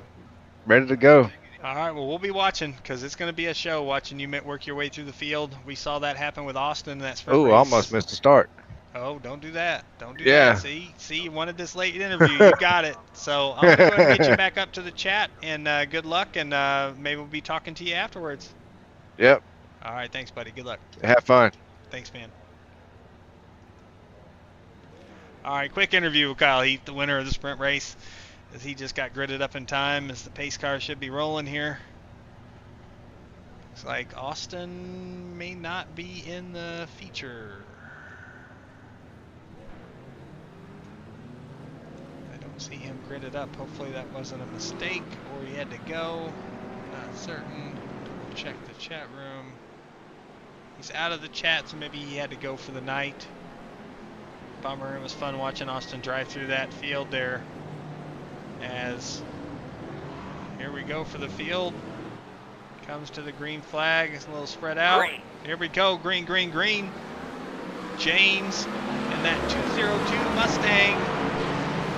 ready to go. All right, well, we'll be watching because it's going to be a show watching you work your way through the field. We saw that happen with Austin in that sprint race. I almost missed the start. Oh, don't do that. Don't do that. See, you wanted this late interview. You got it. So I'm going to go ahead and get you back up to the chat, and good luck, and maybe we'll be talking to you afterwards. Yep. All right, thanks, buddy. Good luck. Have fun. Thanks, man. All right, quick interview with Kyle Heath, the winner of the sprint race, as he just got gridded up in time as the pace car should be rolling here. Looks like Austin may not be in the feature. I don't see him gridded up. Hopefully that wasn't a mistake or he had to go. Not certain. We'll check the chat room. He's out of the chat, so maybe he had to go for the night. Bummer. It was fun watching Austin drive through that field there. As here we go for the field. Comes to the green flag. It's a little spread out. Green. Here we go. Green, green, green. James and that 202 Mustang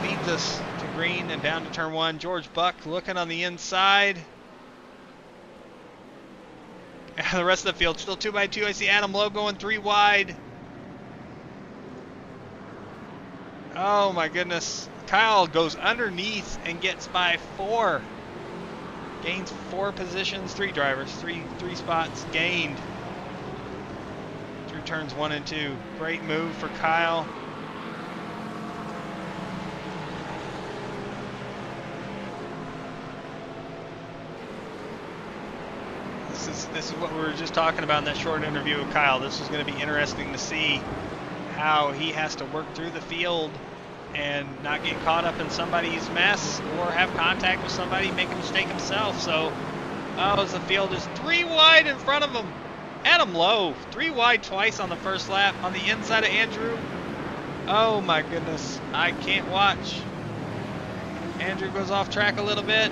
leads us to green and down to turn one. George Buck looking on the inside. And the rest of the field still 2x2. I see Adam Lowe going 3 wide. Oh my goodness. Kyle goes underneath and gets by 4. Gains 4 positions, 3 drivers, three spots gained through turns 1 and 2. Great move for Kyle. This is what we were just talking about in that short interview with Kyle. This is going to be interesting to see how he has to work through the field and not get caught up in somebody's mess or have contact with somebody, make a mistake himself. So, as the field is 3 wide in front of him. Adam Lowe, 3 wide twice on the first lap on the inside of Andrew. Oh my goodness, I can't watch. Andrew goes off track a little bit.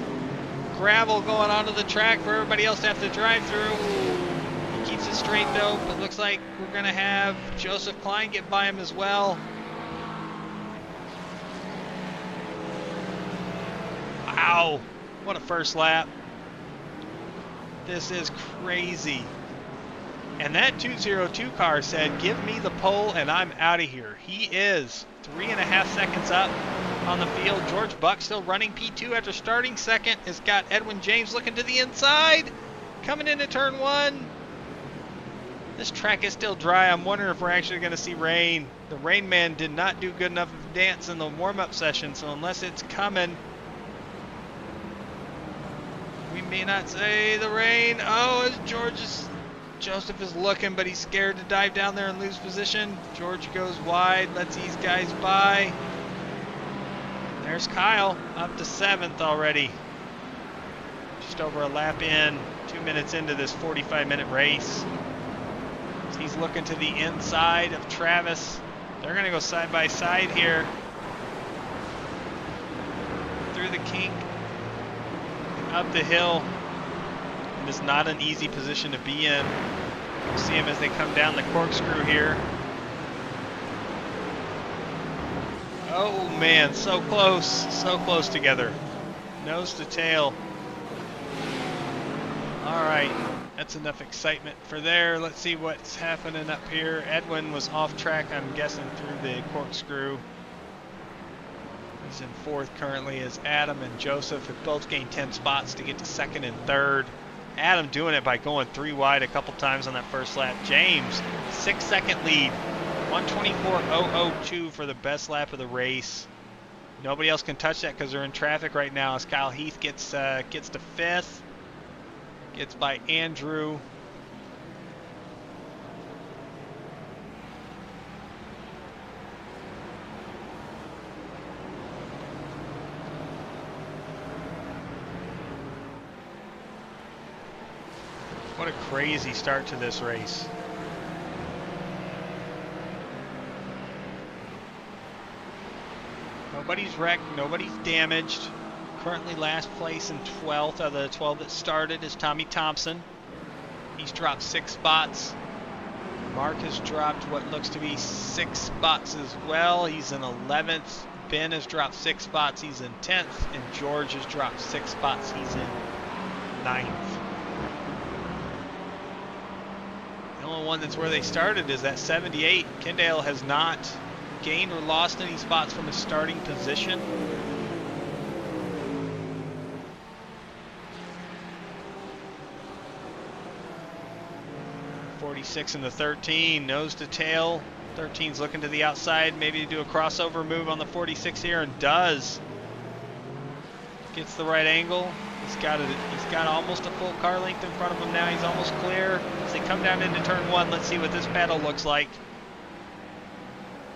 Gravel going onto the track for everybody else to have to drive through. He keeps it straight though, but looks like we're gonna have Joseph Klein get by him as well. Wow, what a first lap. This is crazy. And that 202 car said, give me the pole and I'm out of here. He is 3.5 seconds up on the field. George Buck still running P2 after starting second. Has got Edwin James looking to the inside. Coming into turn 1. This track is still dry. I'm wondering if we're actually going to see rain. The Rain Man did not do good enough of a dance in the warm-up session, so unless it's coming, we may not say the rain. Oh, as Joseph is looking, but he's scared to dive down there and lose position. George goes wide, lets these guys by. There's Kyle, up to 7th already. Just over a lap in, 2 minutes into this 45-minute race. So he's looking to the inside of Travis. They're going to go side by side here. Through the kink, up the hill. And it's not an easy position to be in. We'll see him as they come down the corkscrew here. Oh man, so close together. Nose to tail. All right, that's enough excitement for there. Let's see what's happening up here. Edwin was off track, I'm guessing, through the corkscrew. He's in 4th currently as Adam and Joseph have both gained 10 spots to get to 2nd and 3rd. Adam doing it by going 3 wide a couple times on that first lap. James, 6-second lead. 124.002 for the best lap of the race. Nobody else can touch that because they're in traffic right now as Kyle Heath gets to 5th. Gets by Andrew. What a crazy start to this race. Nobody's wrecked, nobody's damaged. Currently last place and 12th of the 12 that started is Tommy Thompson. He's dropped 6 spots. Mark has dropped what looks to be 6 spots as well. He's in 11th. Ben has dropped 6 spots. He's in 10th. And George has dropped 6 spots. He's in 9th. The only one that's where they started is that 78. Kendall has not gained or lost any spots from his starting position. .46 in the 13, nose to tail. 13's looking to the outside, maybe to do a crossover move on the 46 here, and does. Gets the right angle. He's got almost a full car length in front of him now. He's almost clear. As they come down into turn 1, let's see what this battle looks like.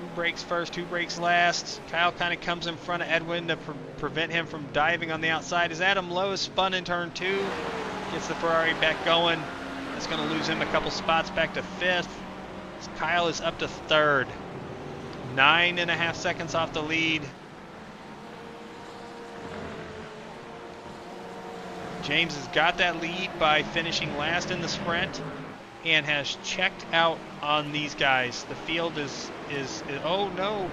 Who brakes first, who brakes last? Kyle kind of comes in front of Edwin to prevent him from diving on the outside. As Adam Lowe is spun in turn 2, gets the Ferrari back going. That's going to lose him a couple spots back to 5th. Kyle is up to 3rd. 9.5 seconds off the lead. James has got that lead by finishing last in the sprint and has checked out on these guys. The field is oh no,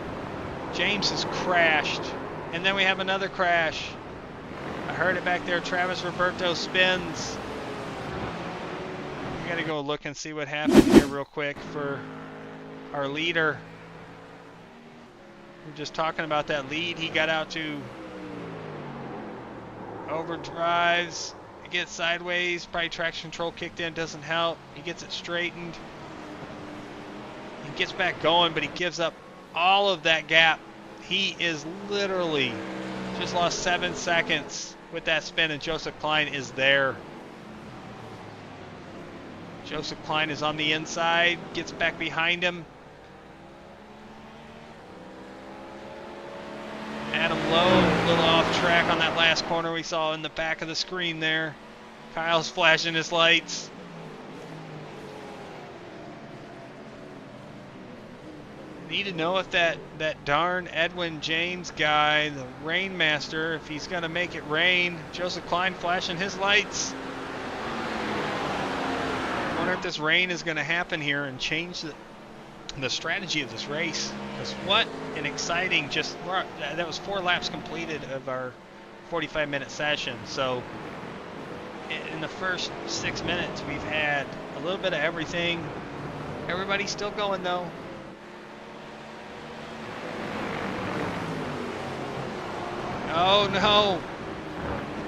James has crashed. And then we have another crash. I heard it back there. Travis Roberto spins. We gotta go look and see what happened here real quick for our leader. We're just talking about that lead. He got out to overdrives. It gets sideways. Probably traction control kicked in. Doesn't help. He gets it straightened. He gets back going, but he gives up all of that gap. He is literally just lost 7 seconds with that spin, and Joseph Klein is there. Joseph Klein is on the inside, gets back behind him. Adam Lowe, a little off track on that last corner we saw in the back of the screen there. Kyle's flashing his lights. Need to know if that darn Edwin James guy, the Rainmaster, if he's going to make it rain. Joseph Klein flashing his lights. I wonder if this rain is going to happen here and change the strategy of this race. Because what an exciting, that was 4 laps completed of our 45-minute session. So in the first 6 minutes, we've had a little bit of everything. Everybody's still going though. Oh no!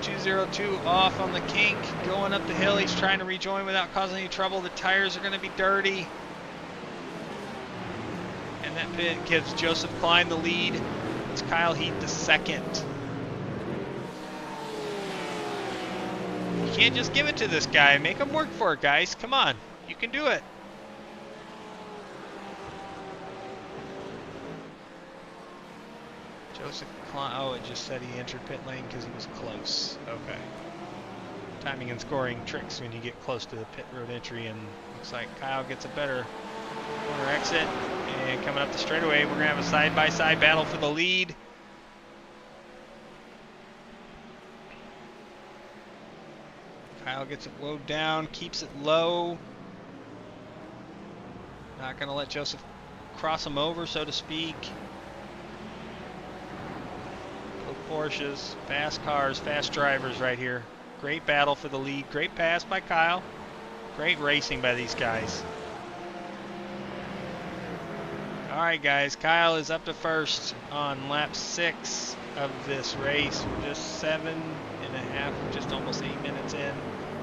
202 off on the kink, going up the hill. He's trying to rejoin without causing any trouble. The tires are going to be dirty. And that pit gives Joseph Klein the lead. It's Kyle Heath the 2nd. You can't just give it to this guy. Make him work for it, guys. Come on. You can do it. Joseph Klein, oh, it just said he entered pit lane because he was close. Okay. Timing and scoring tricks when you get close to the pit road entry, and looks like Kyle gets a better corner exit. And coming up the straightaway, we're going to have a side-by-side battle for the lead. Kyle gets it low down, keeps it low. Not going to let Joseph cross him over, so to speak. Porsches, fast cars, fast drivers right here. Great battle for the lead. Great pass by Kyle. Great racing by these guys. Alright guys, Kyle is up to 1st on lap 6 of this race. We're just 7.5, just almost 8 minutes in.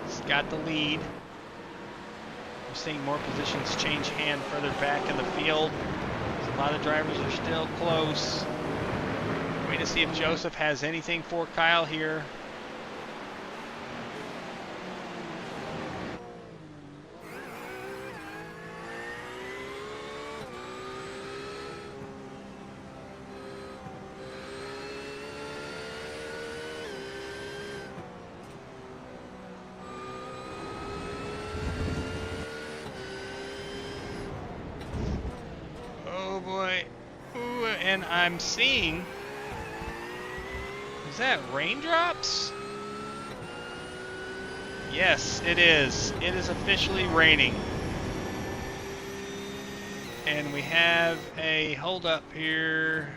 He's got the lead. We're seeing more positions change hand further back in the field. A lot of drivers are still close. Wait to see if Joseph has anything for Kyle here. Oh boy. Ooh, and I'm seeing... Is that raindrops? Yes, it is. It is officially raining. And we have a holdup here.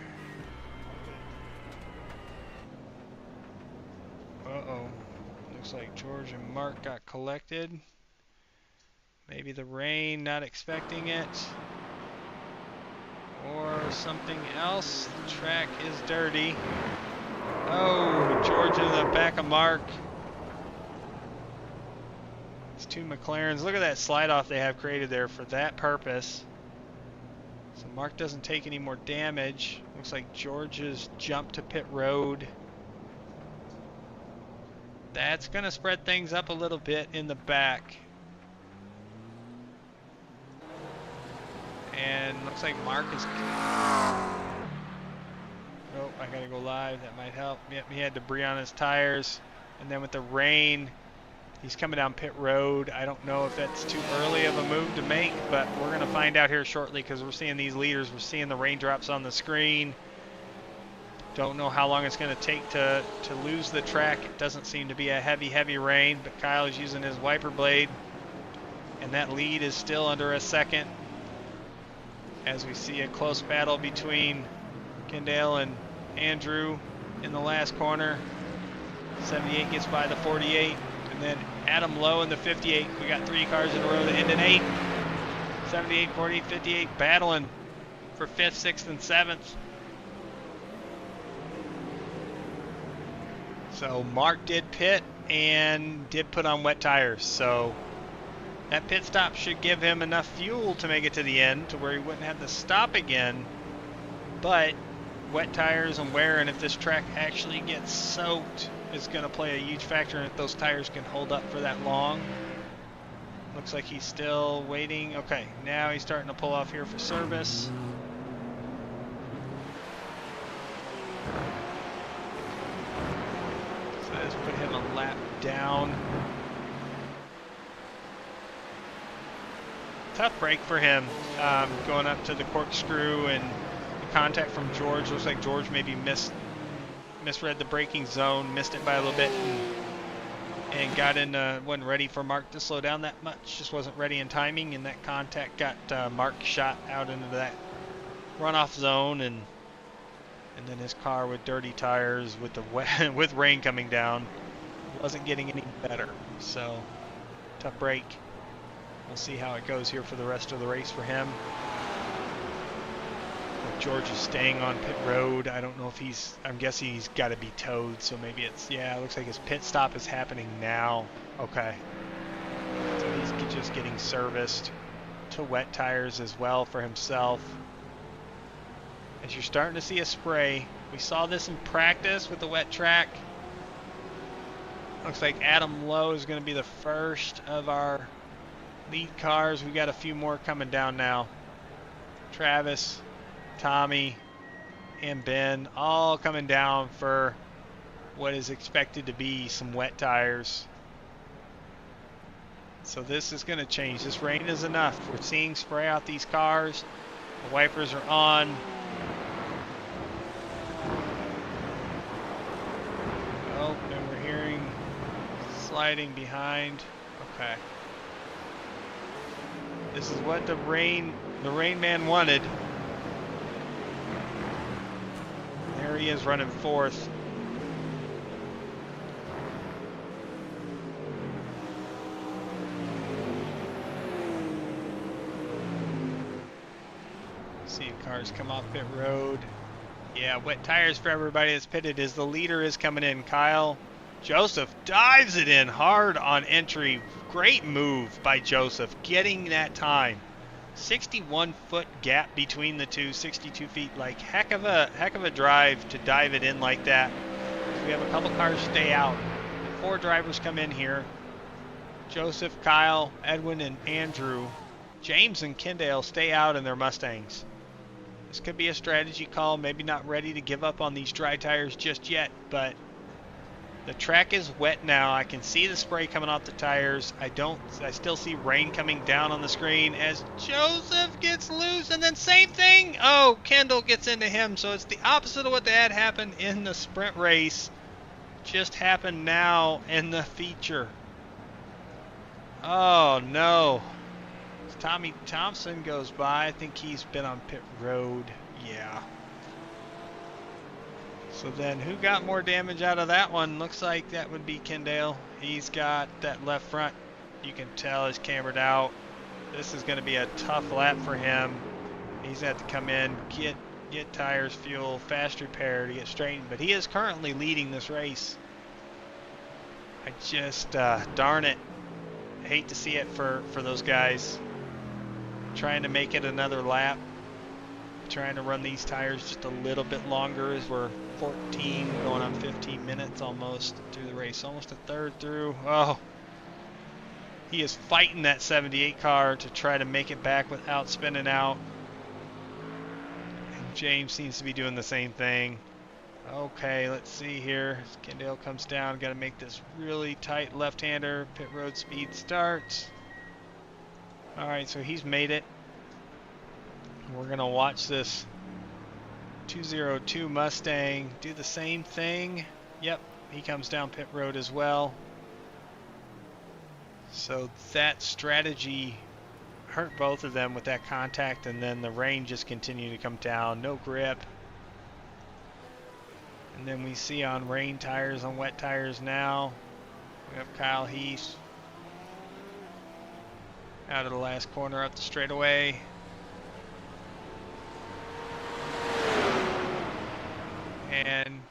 Uh-oh. Looks like George and Mark got collected. Maybe the rain, not expecting it. Or something else. The track is dirty. Oh, George in the back of Mark. It's 2 McLarens. Look at that slide off they have created there for that purpose. So Mark doesn't take any more damage. Looks like George's jumped to pit road. That's going to spread things up a little bit in the back. And looks like Mark is... Oh, I gotta go live. That might help. Yep, he had debris on his tires. And then with the rain, He's coming down pit road. I don't know if that's too early of a move to make, but we're going to find out here shortly because we're seeing these leaders. We're seeing the raindrops on the screen. Don't know how long it's going to take to lose the track. It doesn't seem to be a heavy rain, but Kyle is using his wiper blade. And that lead is still under a second as we see a close battle between Kendall and Andrew in the last corner. 78 gets by the 48. And then Adam Lowe in the 58. We got 3 cars in a row that end in 8. 78, 48, 58 battling for 5th, 6th, and 7th. So Mark did pit and did put on wet tires. So that pit stop should give him enough fuel to make it to the end to where he wouldn't have to stop again. But wet tires and wear, and if this track actually gets soaked, is going to play a huge factor in if those tires can hold up for that long. Looks like he's still waiting. Okay, now he's starting to pull off here for service. So let's put him a lap down. Tough break for him, going up to the corkscrew, and the contact from George. Looks like George maybe misread the braking zone, missed it by a little bit, and got in, wasn't ready for Mark to slow down that much, just wasn't ready in timing, and that contact got Mark shot out into that runoff zone, and then his car with dirty tires, with the with rain coming down, wasn't getting any better. So tough break. We'll see how it goes here for the rest of the race for him. George is staying on pit road. I don't know if he's, I'm guessing he's got to be towed, so maybe it's, yeah, it looks like his pit stop is happening now. Okay. So he's just getting serviced to wet tires as well for himself. As you're starting to see a spray, we saw this in practice with the wet track. Looks like Adam Lowe is going to be the first of our lead cars. We got a few more coming down now. Travis, Tommy, and Ben all coming down for what is expected to be some wet tires. So this is going to change. This rain is enough. We're seeing spray out these cars. The wipers are on. Oh, and we're hearing sliding behind. Okay. This is what the rain man wanted. There he is running 4th. Seeing cars come off pit road. Yeah, wet tires for everybody that's pitted as the leader is coming in. Kyle Joseph dives it in hard on entry. Great move by Joseph, getting that time. 61-foot gap between the two, 62 feet. Like heck of a drive to dive it in like that. We have a couple cars stay out. 4 drivers come in here. Joseph, Kyle, Edwin, and Andrew. James and Kendall stay out in their Mustangs. This could be a strategy call. Maybe not ready to give up on these dry tires just yet, but the track is wet now. I can see the spray coming off the tires. I still see rain coming down on the screen as Joseph gets loose, and then same thing. Oh, Kendall gets into him. So it's the opposite of what had happened in the sprint race. Just happened now in the feature. Oh no. Tommy Thompson goes by. I think he's been on pit road. Yeah. So then who got more damage out of that one? Looks like that would be Kendall. He's got that left front. You can tell is cambered out. This is going to be a tough lap for him. He's had to come in, get tires, fuel, fast repair to get straightened. But he is currently leading this race. I just, darn it. I hate to see it for those guys. Trying to make it another lap. Trying to run these tires just a little bit longer as we're 14 going on 15 minutes almost through the race. Almost a third through. Oh, he is fighting that 78 car to try to make it back without spinning out. And James seems to be doing the same thing. Okay, let's see here. As Kendall comes down, got to make this really tight left-hander. Pit road speed starts. All right, so he's made it. We're gonna watch this 202 Mustang do the same thing. Yep, he comes down pit road as well. So that strategy hurt both of them with that contact, and then the rain just continued to come down. No grip. And then we see on rain tires, on wet tires now, we have Kyle Heath out of the last corner up the straightaway. And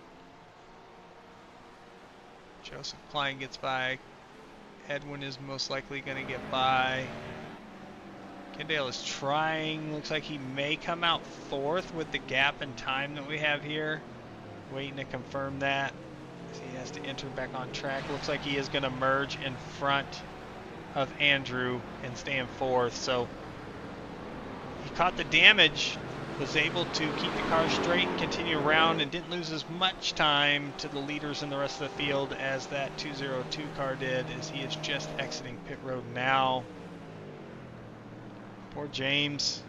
Joseph Klein gets by. Edwin is most likely going to get by. Kendall is trying. Looks like he may come out fourth with the gap in time that we have here. Waiting to confirm that. He has to enter back on track. Looks like he is going to merge in front of Andrew and stay in fourth. So he caught the damage, was able to keep the car straight and continue around, and didn't lose as much time to the leaders in the rest of the field as that 202 car did, as he is just exiting pit road now. Poor James.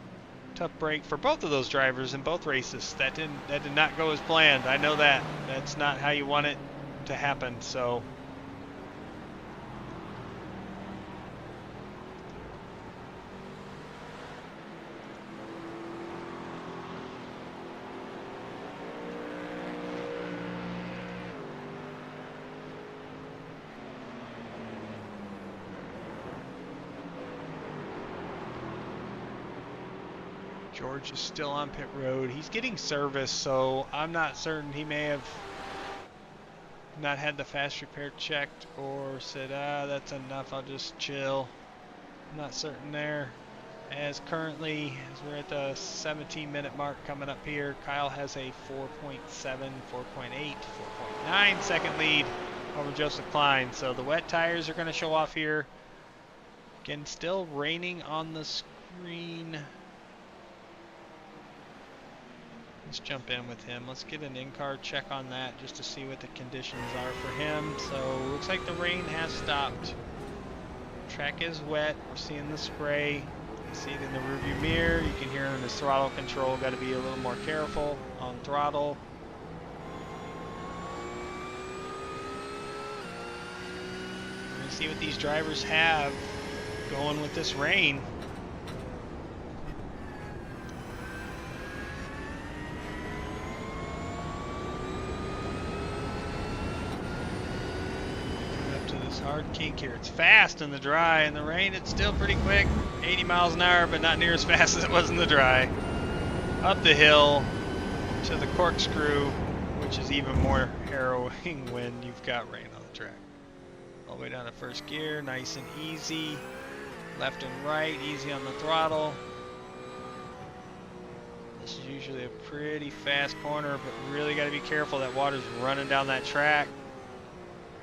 Tough break for both of those drivers in both races. That did not go as planned. I know that. That's not how you want it to happen. So George is still on pit road. He's getting service, so I'm not certain. He may have not had the fast repair checked or said, that's enough, I'll just chill. I'm not certain there. As currently, as we're at the 17-minute mark coming up here, Kyle has a 4.7, 4.8, 4.9 second lead over Joseph Klein. So the wet tires are going to show off here. Again, still raining on the screen. Let's jump in with him. Let's get an in-car check on that just to see what the conditions are for him. So looks like the rain has stopped. Track is wet. We're seeing the spray. You see it in the rearview mirror. You can hear him in his throttle control. Got to be a little more careful on throttle. We're going to see what these drivers have going with this rain. Hard kink here. It's fast in the dry. In the rain, it's still pretty quick. 80 miles an hour, but not near as fast as it was in the dry. Up the hill to the corkscrew, which is even more harrowing when you've got rain on the track. All the way down to first gear, nice and easy. Left and right, easy on the throttle. This is usually a pretty fast corner, but really got to be careful. That water's running down that track.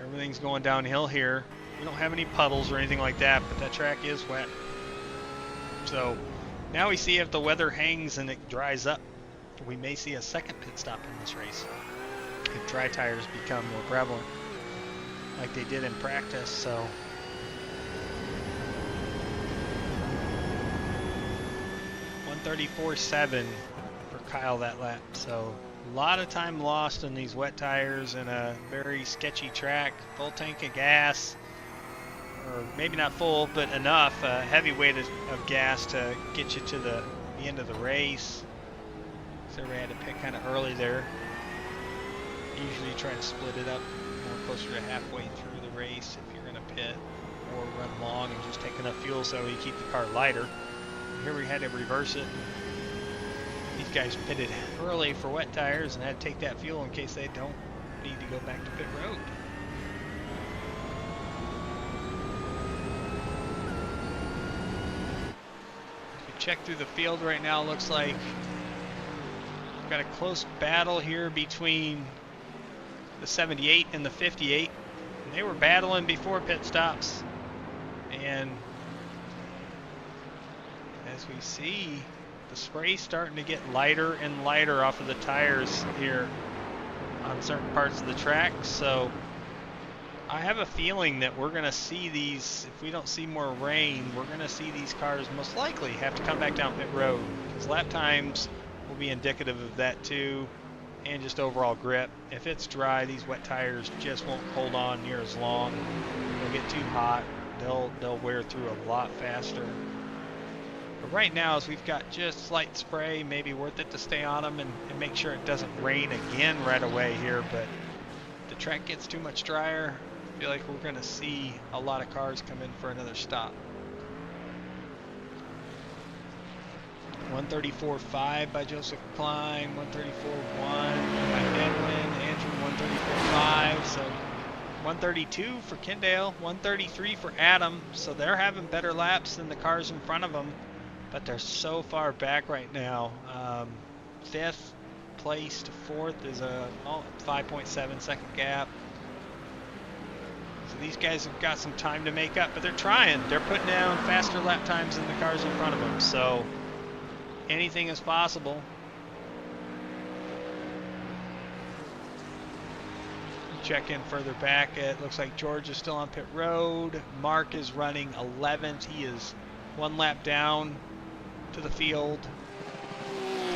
Everything's going downhill here. We don't have any puddles or anything like that, but that track is wet. So now we see if the weather hangs and it dries up, we may see a second pit stop in this race if dry tires become more prevalent like they did in practice. So .134.7 for Kyle that lap. So a lot of time lost in these wet tires in a very sketchy track. Full tank of gas, or maybe not full, but enough, a heavy weight of gas to get you to the end of the race. So we had to pit kind of early there. Usually try to split it up more closer to halfway through the race if you're going to pit, or run long and just take enough fuel so you keep the car lighter. Here we had to reverse it. These guys pitted early for wet tires and had to take that fuel in case they don't need to go back to pit road. If you check through the field right now, looks like we've got a close battle here between the 78 and the 58. And they were battling before pit stops. And as we see, the spray's starting to get lighter and lighter off of the tires here. on certain parts of the track. So I have a feeling that we're going to see these, if we don't see more rain, we're going to see these cars most likely have to come back down pit road, because lap times will be indicative of that too, and just overall grip. If it's dry, these wet tires just won't hold on near as long. They'll get too hot. They'll wear through a lot faster. But right now, as we've got just slight spray, maybe worth it to stay on them and make sure it doesn't rain again right away here. But the track gets too much drier, I feel like we're going to see a lot of cars come in for another stop. 134.5 by Joseph Klein, 134.1 by Edwin, Andrew 134.5, so 132 for Kendall, 133 for Adam, so they're having better laps than the cars in front of them, but they're so far back right now. 5th place to 4th is a 5.7 second gap. So these guys have got some time to make up, but they're trying. They're putting down faster lap times than the cars in front of them, so anything is possible. Check in further back. It looks like George is still on pit road. Mark is running 11th. He is 1 lap down to the field.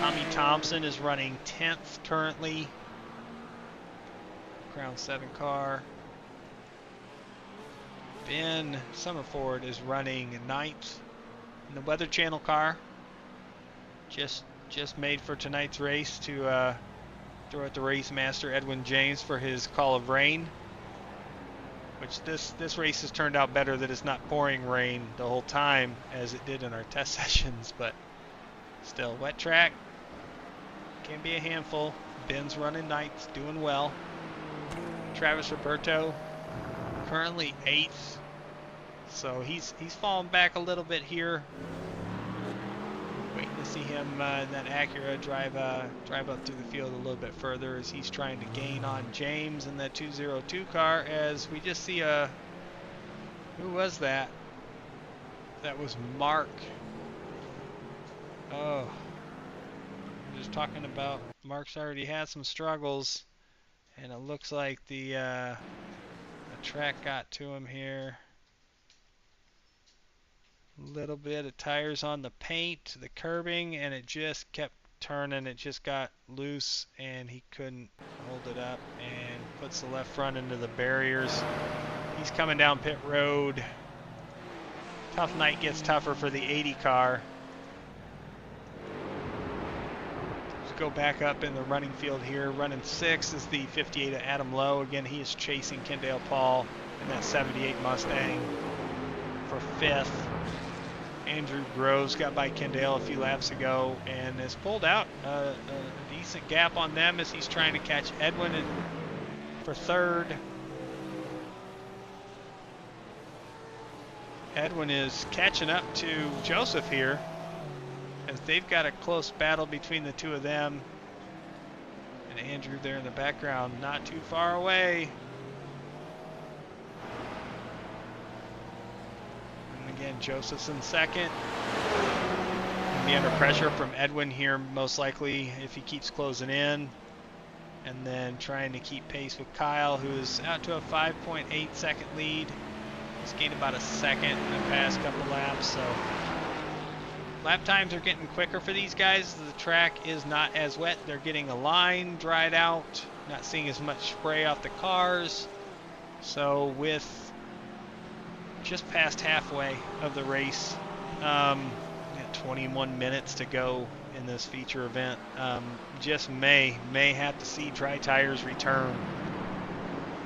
Tommy Thompson is running 10th currently. Crown 7 car. Ben Summerford is running 9th in the Weather Channel car. Just made for tonight's race to throw out the race master Edwin James for his call of rain. Which this race has turned out better that it's not pouring rain the whole time as it did in our test sessions, but still, wet track can be a handful. Ben's running 9th, doing well. Travis Roberto currently 8th, so he's fallen back a little bit here. Waiting to see him in that Acura drive up through the field a little bit further as he's trying to gain on James in that 202 car. As we just see who was that? That was Mark. Oh, I'm just talking about Mark's already had some struggles, and it looks like the track got to him here. Little bit of tires on the paint, the curbing, and it just kept turning. It just got loose and he couldn't hold it up, and puts the left front into the barriers. He's coming down pit road. Tough night gets tougher for the 80 car. Let's go back up in the running field here. Running 6th is the 58 of Adam Lowe. Again, he is chasing Kendall Paul in that 78 Mustang for 5th. Andrew Groves got by Kendall a few laps ago and has pulled out a decent gap on them as he's trying to catch Edwin for 3rd. Edwin is catching up to Joseph here as they've got a close battle between the two of them. And Andrew there in the background, not too far away. Again, Joseph's in 2nd. He'll be under pressure from Edwin here, most likely, if he keeps closing in. And then trying to keep pace with Kyle, who is out to a 5.8 second lead. He's gained about a second in the past couple laps. So lap times are getting quicker for these guys. The track is not as wet. They're getting a line dried out, not seeing as much spray off the cars. So with just past halfway of the race, 21 minutes to go in this feature event. Just may have to see dry tires return,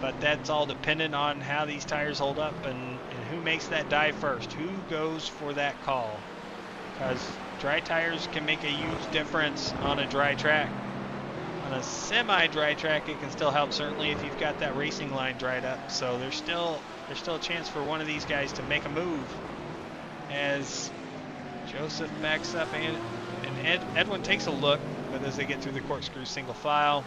but that's all dependent on how these tires hold up and who makes that dive first, who goes for that call, because dry tires can make a huge difference on a dry track. On a semi-dry track, it can still help, certainly if you've got that racing line dried up. So there's still a chance for one of these guys to make a move as Joseph backs up and Edwin takes a look, but as they get through the corkscrew single file.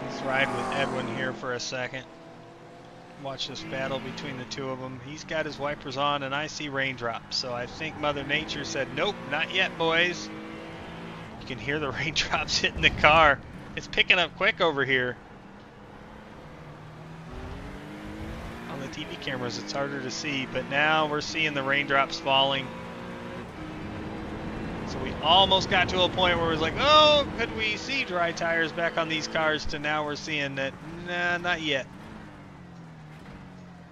Let's ride with Edwin here for a second. Watch this battle between the two of them. He's got his wipers on and I see raindrops, so I think Mother Nature said, nope, not yet, boys. can hear the raindrops hitting the car. It's picking up quick over here. On the TV cameras, it's harder to see, but now we're seeing the raindrops falling. So we almost got to a point where it was like, oh, could we see dry tires back on these cars, to now we're seeing that, nah, not yet.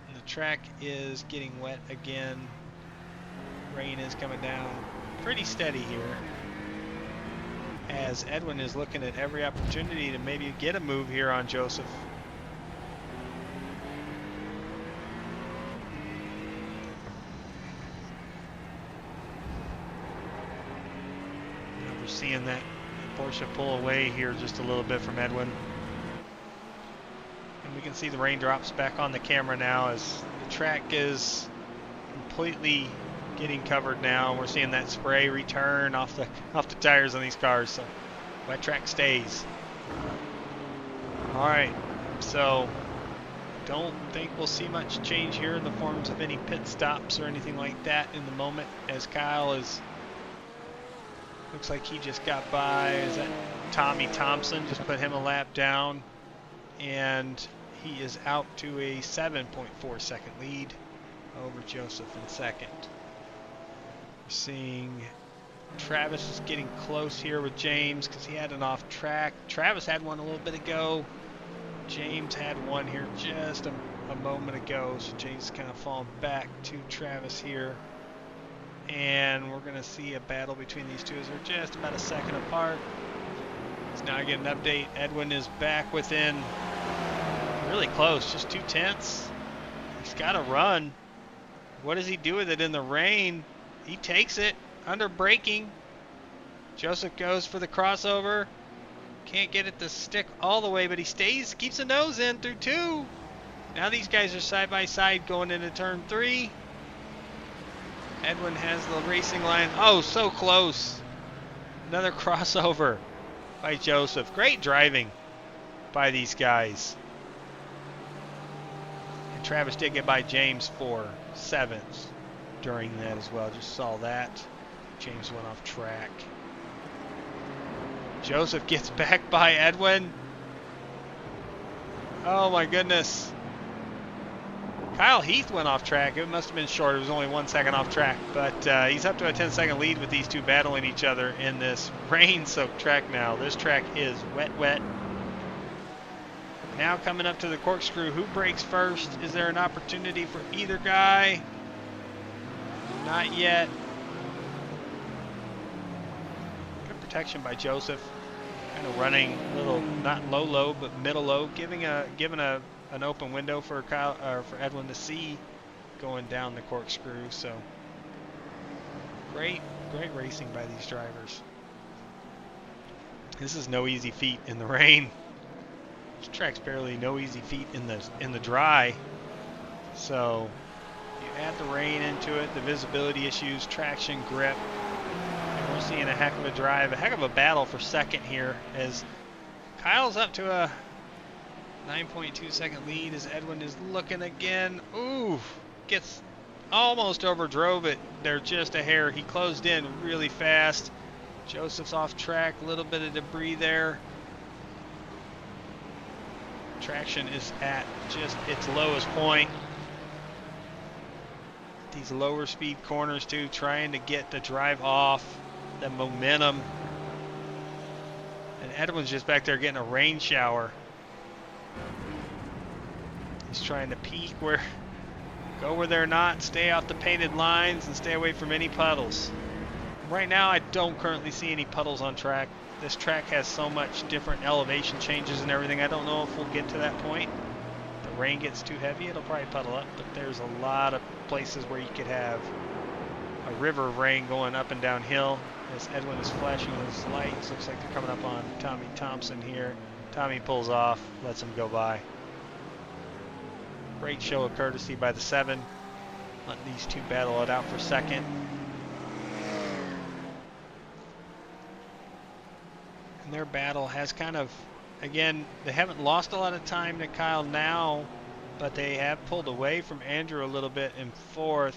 And the track is getting wet again. Rain is coming down pretty steady here, as Edwin is looking at every opportunity to maybe get a move here on Joseph. Now we're seeing that Porsche pull away here just a little bit from Edwin. And we can see the raindrops back on the camera now as the track is completely getting covered now. We're seeing that spray return off the tires on these cars, so wet track stays. All right, so don't think we'll see much change here in the forms of any pit stops or anything like that in the moment, as Kyle is, looks like he just got by. Is that Tommy Thompson? Just put him a lap down, and he is out to a 7.4 second lead over Joseph in second. We're seeing Travis is getting close here with James because he had an off track. Travis had one a little bit ago. James had one here just a moment ago. So James is kind of falling back to Travis here. And we're going to see a battle between these two as they're just about a second apart. Let's now get an update. Edwin is back within really close, just 0.2. He's got to run. What does he do with it in the rain? He takes it under braking. Joseph goes for the crossover. Can't get it to stick all the way, but he stays, keeps the nose in through 2. Now these guys are side by side going into turn 3. Edwin has the racing line. Oh, so close. Another crossover by Joseph. Great driving by these guys. And Travis did get by James for 7th during that as well. Just saw that. James went off track. Joseph gets back by Edwin. Oh my goodness. Kyle Heath went off track. It must have been short. It was only 1 second off track. But he's up to a 10-second lead with these two battling each other in this rain-soaked track now. This track is wet, wet. Now coming up to the corkscrew. Who breaks first? Is there an opportunity for either guy? Not yet. Good protection by Joseph. Kind of running a little, not low, but middle low, giving an open window for Kyle or for Edwin to see going down the corkscrew. So great racing by these drivers. This is no easy feat in the rain. This track's barely no easy feat in the dry. So you add the rain into it, the visibility issues, traction, grip, and we're seeing a heck of a drive, a heck of a battle for second here as Kyle's up to a 9.2 second lead as Edwin is looking again. Ooh, gets almost overdrove it there just a hair. He closed in really fast. Joseph's off track, a little bit of debris there. Traction is at just its lowest point. These lower speed corners too, trying to get the drive off, the momentum. And Edwin's just back there getting a rain shower. He's trying to peek go where they're not, stay off the painted lines, and stay away from any puddles. Right now, I don't currently see any puddles on track. This track has so much different elevation changes and everything. I don't know if we'll get to that point. If the rain gets too heavy, it'll probably puddle up, but there's a lot of places where you could have a river of rain going up and downhill. As Edwin is flashing his lights, looks like they're coming up on Tommy Thompson here. Tommy pulls off, lets him go by. Great show of courtesy by the 7. Letting these two battle it out for second. And their battle has kind of, again, they haven't lost a lot of time to Kyle now, but they have pulled away from Andrew a little bit in 4th.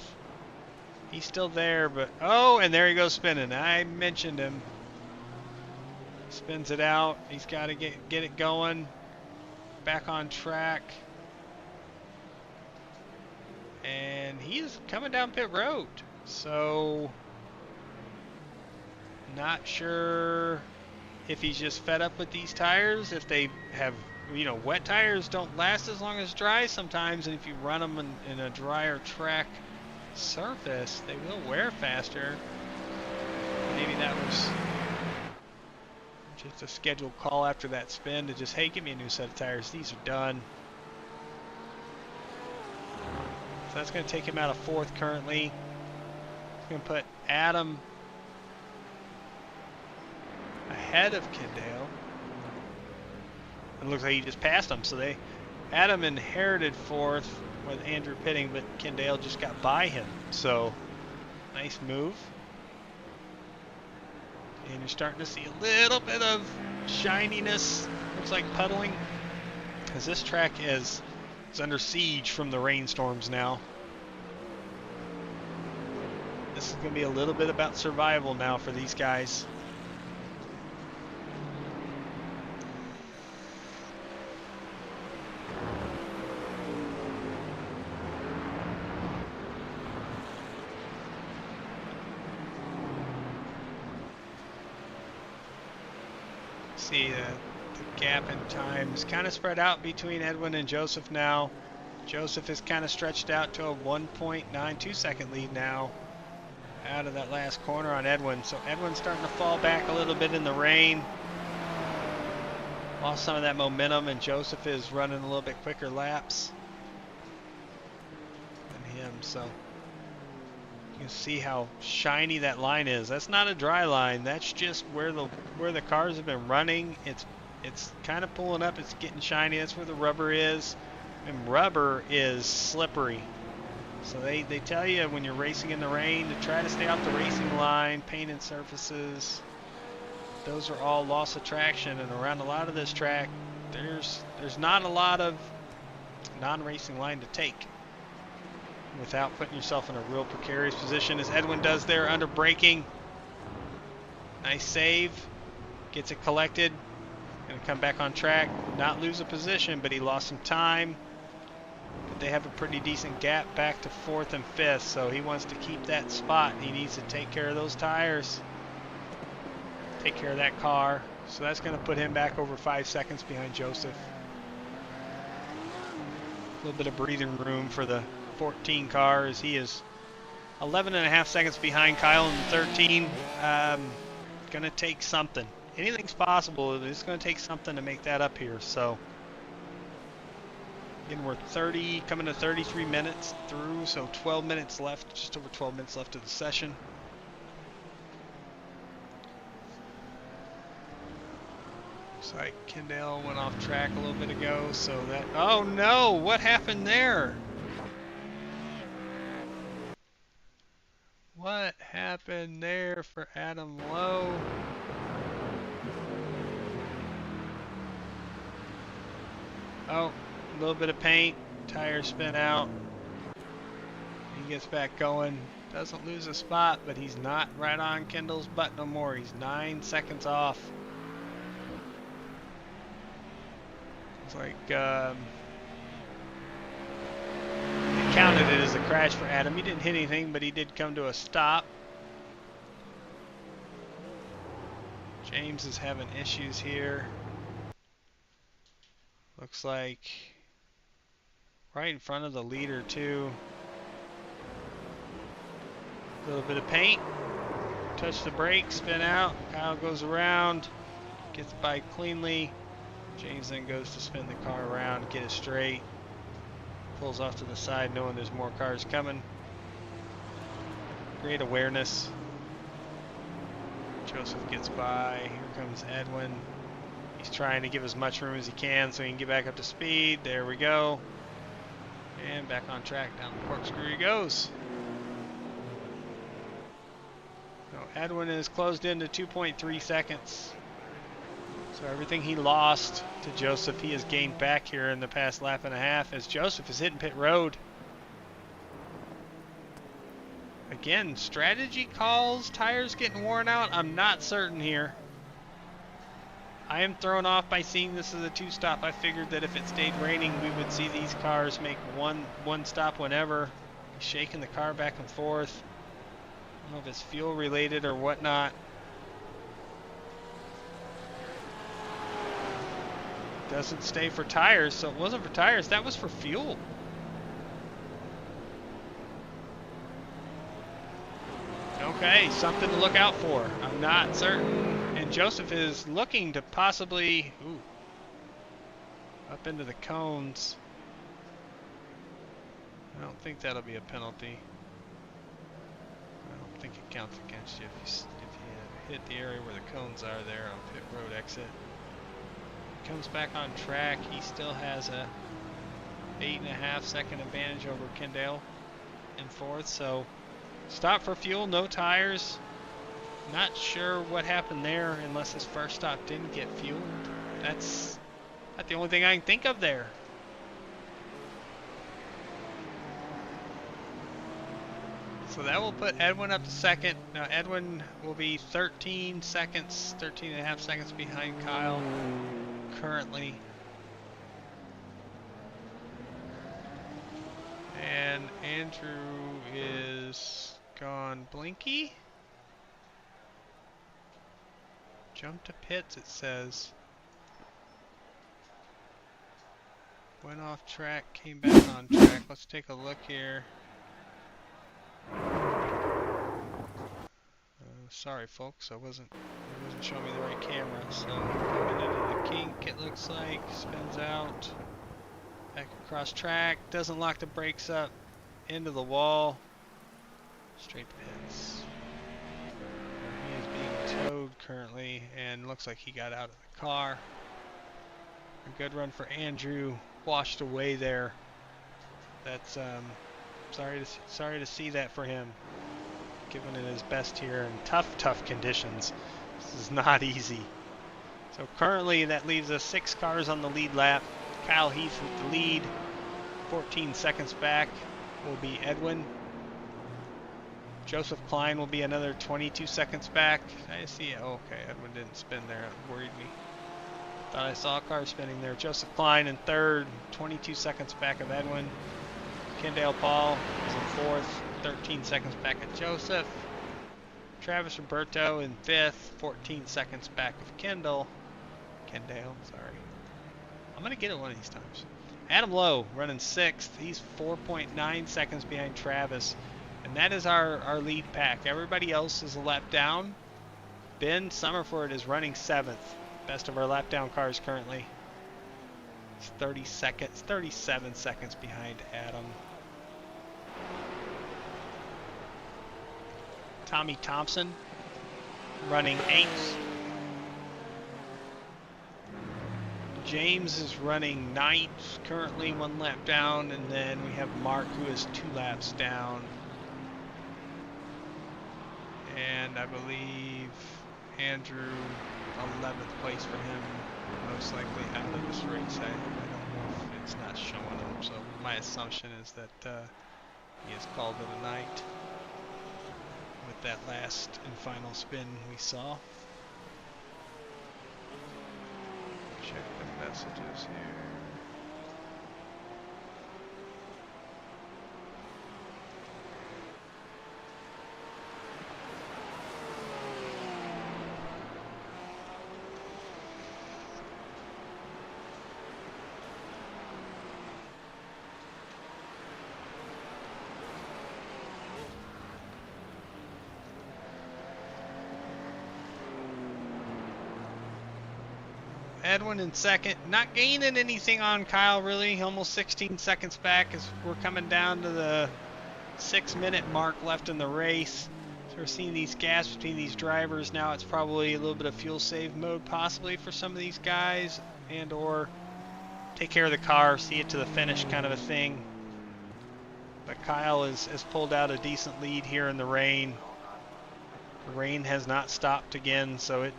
He's still there, but, oh, and there he goes spinning. I mentioned him. Spins it out. He's got to get it going. Back on track. And he's coming down pit road. So, not sure if he's just fed up with these tires. If they have, wet tires don't last as long as dry sometimes. And if you run them in a drier track surface, they will wear faster. Maybe that was just a scheduled call after that spin to just, hey, give me a new set of tires. These are done. So that's going to take him out of fourth currently. It's going to put Adam ahead of Kendall. It looks like he just passed him. So Adam inherited fourth with Andrew pitting, but Kendall just got by him. So nice move. And you're starting to see a little bit of shininess. Looks like puddling. Because this track is under siege from the rainstorms now. This is going to be a little bit about survival now for these guys. See the gap in time is kind of spread out between Edwin and Joseph now. Joseph is kind of stretched out to a 1.92 second lead now out of that last corner on Edwin. So Edwin's starting to fall back a little bit in the rain. Lost some of that momentum, and Joseph is running a little bit quicker laps than him. So you can see how shiny that line is. That's not a dry line. That's just where the cars have been running. It's kind of pulling up. It's getting shiny. That's where the rubber is. And rubber is slippery. So they tell you when you're racing in the rain to try to stay off the racing line, painted surfaces. Those are all loss of traction. And around a lot of this track, there's not a lot of non-racing line to take without putting yourself in a real precarious position, as Edwin does there under braking. Nice save. Gets it collected. Going to come back on track. Not lose a position, but he lost some time. But they have a pretty decent gap back to fourth and fifth, so he wants to keep that spot. He needs to take care of those tires. Take care of that car. So that's going to put him back over 5 seconds behind Joseph. A little bit of breathing room for the 14 car, as he is 11.5 seconds behind Kyle in the 13. Gonna take something. Anything's possible. It's gonna take something to make that up here. So again, we're coming to 33 minutes through, so 12 minutes left, just over 12 minutes left of the session. Looks like Kendall went off track a little bit ago, so that, oh no, what happened there? What happened there for Adam Lowe? Oh, a little bit of paint, tires spin out. He gets back going, doesn't lose a spot, but he's not right on Kendall's butt no more. He's 9 seconds off. It's like, counted it as a crash for Adam. He didn't hit anything, but he did come to a stop. James is having issues here. Looks like right in front of the leader too. A little bit of paint. Touch the brake, spin out. Kyle goes around, gets by cleanly. James then goes to spin the car around, get it straight. Pulls off to the side knowing there's more cars coming. Great awareness. Joseph gets by. Here comes Edwin. He's trying to give as much room as he can so he can get back up to speed. There we go. And back on track. Down the corkscrew he goes. So Edwin is closed into 2.3 seconds. So everything he lost to Joseph, he has gained back here in the past lap and a half, as Joseph is hitting pit road. Again, strategy calls, tires getting worn out. I'm not certain here. I am thrown off by seeing this as a two-stop. I figured that if it stayed raining, we would see these cars make one stop whenever. He's shaking the car back and forth. I don't know if it's fuel related or whatnot. Doesn't stay for tires, so it wasn't for tires. That was for fuel. Okay, something to look out for. I'm not certain. And Joseph is looking to possibly up into the cones. I don't think that'll be a penalty. I don't think it counts against you if you hit the area where the cones are there on pit road exit. Comes back on track. He still has a 8.5 second advantage over Kendall in fourth. So stop for fuel, no tires. Not sure what happened there unless his first stop didn't get fueled. That's the only thing I can think of there. So that will put Edwin up to second. Now Edwin will be 13 seconds, 13.5 seconds behind Kyle currently. And Andrew is gone blinky. Jump to pits, it says. Went off track, came back on track. Let's take a look here. Sorry folks, it wasn't showing me the right camera. So coming into the kink, it looks like, spins out, back across track, doesn't lock the brakes up, into the wall, straight pits. He is being towed currently, and looks like he got out of the car. A good run for Andrew, washed away there. That's sorry to see that for him. Giving it his best here in tough conditions. This is not easy. So currently that leaves us 6 cars on the lead lap. Kyle Heath with the lead. 14 seconds back will be Edwin. Joseph Klein will be another 22 seconds back. I see. Oh, okay, Edwin didn't spin there. It worried me. Thought I saw a car spinning there. Joseph Klein in third, 22 seconds back of Edwin. Kendall Paul is in fourth, 13 seconds back of Joseph. Travis Roberto in fifth, 14 seconds back of Kendall, sorry. I'm going to get it one of these times. Adam Lowe running sixth. He's 4.9 seconds behind Travis. And that is our lead pack. Everybody else is a lap down. Ben Summerford is running seventh. Best of our lap down cars currently. It's 37 seconds behind Adam. Tommy Thompson running 8th. James is running 9th, currently 1 lap down, and then we have Mark who is 2 laps down. And I believe Andrew, 11th place for him, most likely out of this race. I don't know if it's not showing him, so my assumption is that he has called it a night with that last and final spin we saw. Check the messages here. Edwin in second, not gaining anything on Kyle really, almost 16 seconds back as we're coming down to the 6-minute mark left in the race. So we're seeing these gaps between these drivers. Now it's probably a little bit of fuel save mode possibly for some of these guys, and or take care of the car, see it to the finish kind of a thing. But Kyle has pulled out a decent lead here in the rain. The rain has not stopped again, so it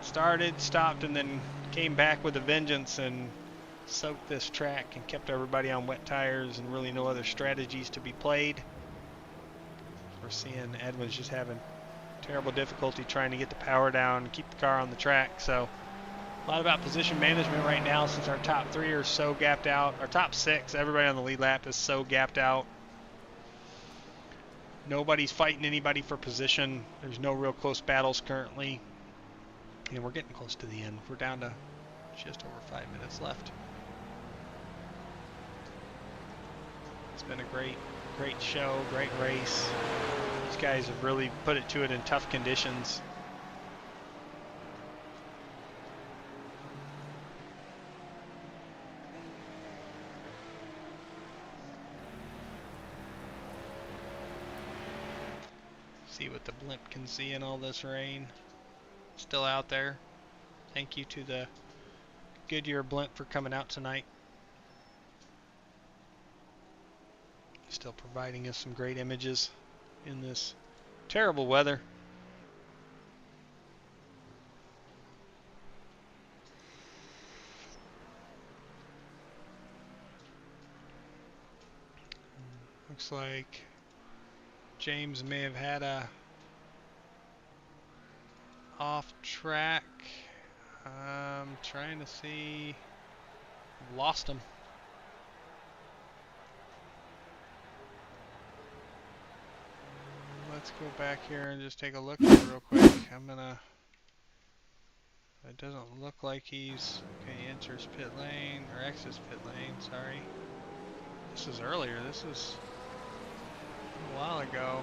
started, stopped, and then came back with a vengeance and soaked this track and kept everybody on wet tires and really no other strategies to be played. We're seeing Edwin's just having terrible difficulty trying to get the power down and keep the car on the track. So A lot about position management right now since our top 3 are so gapped out. Our top 6, everybody on the lead lap is so gapped out. Nobody's fighting anybody for position. There's no real close battles currently. And we're getting close to the end. We're down to just over 5 minutes left. It's been a great show, great race. These guys have really put it to it in tough conditions. See what the blimp can see in all this rain. Still out there. Thank you to the Goodyear blimp for coming out tonight. Still providing us some great images in this terrible weather. Looks like James may have had a off track. I'm trying to see. Lost him. Let's go back here and just take a look at it real quick. It doesn't look like he's, okay, he enters pit lane, or exits pit lane, sorry. This is earlier, this is a while ago.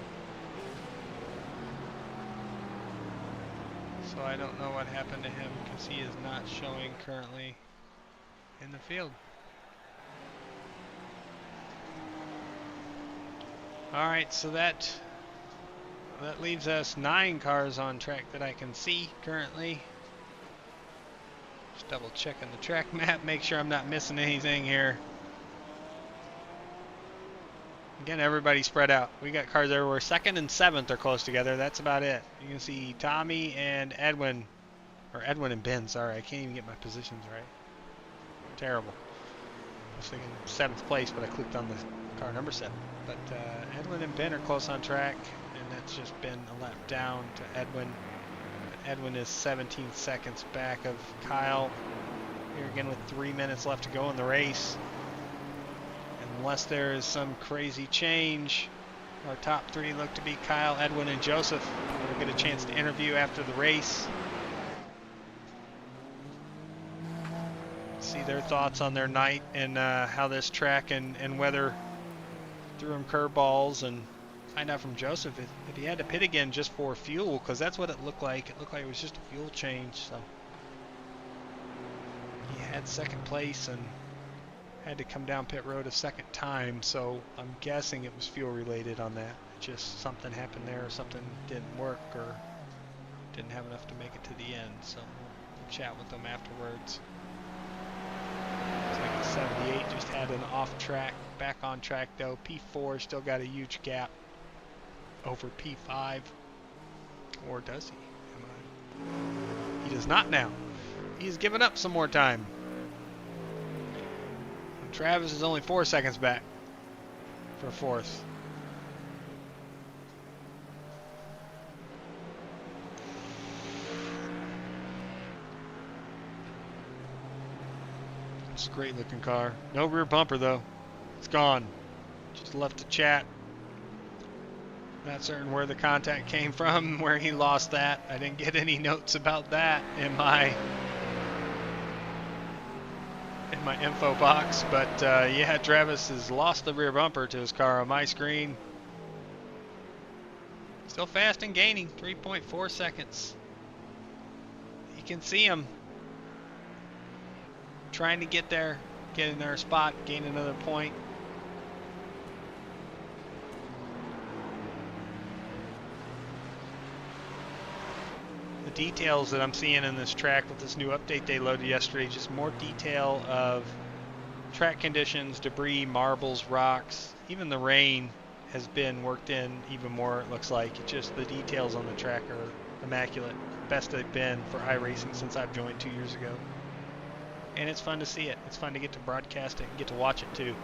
So I don't know what happened to him because he is not showing currently in the field. Alright, so that leaves us 9 cars on track that I can see currently. Just double checking the track map, make sure I'm not missing anything here. Again, everybody's spread out. We got cars everywhere. 2nd and 7th are close together. That's about it. You can see Tommy and Edwin, or Edwin and Ben, sorry. I can't even get my positions right. Terrible. I was thinking 7th place, but I clicked on the car number 7. But Edwin and Ben are close on track, and that's just been a lap down to Edwin. But Edwin is 17 seconds back of Kyle. Here again with 3 minutes left to go in the race. Unless there is some crazy change, our top 3 look to be Kyle, Edwin, and Joseph. We'll get a chance to interview after the race. See their thoughts on their night and how this track and weather threw them curveballs, and find out from Joseph if he had to pit again just for fuel, because that's what it looked like. It looked like it was just a fuel change. So he had 2nd place and had to come down pit road a 2nd time, so I'm guessing it was fuel related on that. Just something happened there, or something didn't work, or didn't have enough to make it to the end. So we'll chat with them afterwards. Looks like the 78 just had an off track, back on track though. P4 still got a huge gap over P5, or does he? He does not now. He's given up some more time. Travis is only 4 seconds back for 4th. It's a great looking car. No rear bumper though. It's gone. Just left to chat. Not certain where the contact came from, where he lost that. I didn't get any notes about that in my info box, but yeah, Travis has lost the rear bumper to his car on my screen. Still fast and gaining, 3.4 seconds. You can see him trying to get there, get in their spot, gain another point. The details that I'm seeing in this track with this new update they loaded yesterday, just more detail of track conditions, debris, marbles, rocks, even the rain has been worked in even more, it looks like. It's just the details on the track are immaculate. Best they've been for iRacing since I've joined 2 years ago. And it's fun to see it. It's fun to get to broadcast it and get to watch it too.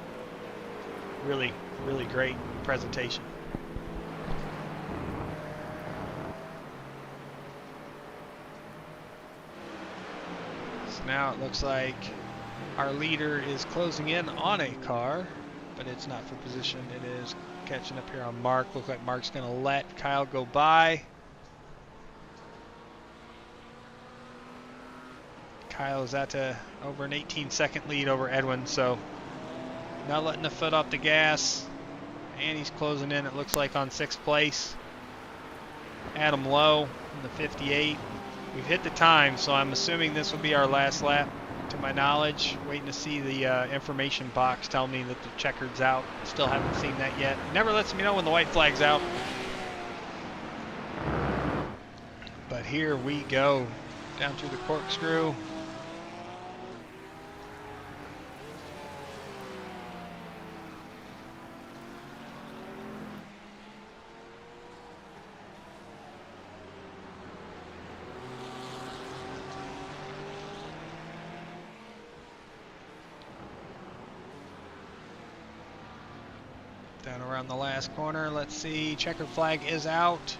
Really, really great presentation. Now it looks like our leader is closing in on a car, but it's not for position. It is catching up here on Mark. Looks like Mark's going to let Kyle go by. Kyle is at over an 18-second lead over Edwin, so not letting the foot off the gas. And he's closing in, it looks like, on 6th place. Adam Lowe in the 58. We've hit the time, so I'm assuming this will be our last lap, to my knowledge. Waiting to see the information box tell me that the checkered's out. Still haven't seen that yet. Never lets me know when the white flag's out. But here we go, down through the corkscrew. Down around the last corner, let's see, checkered flag is out,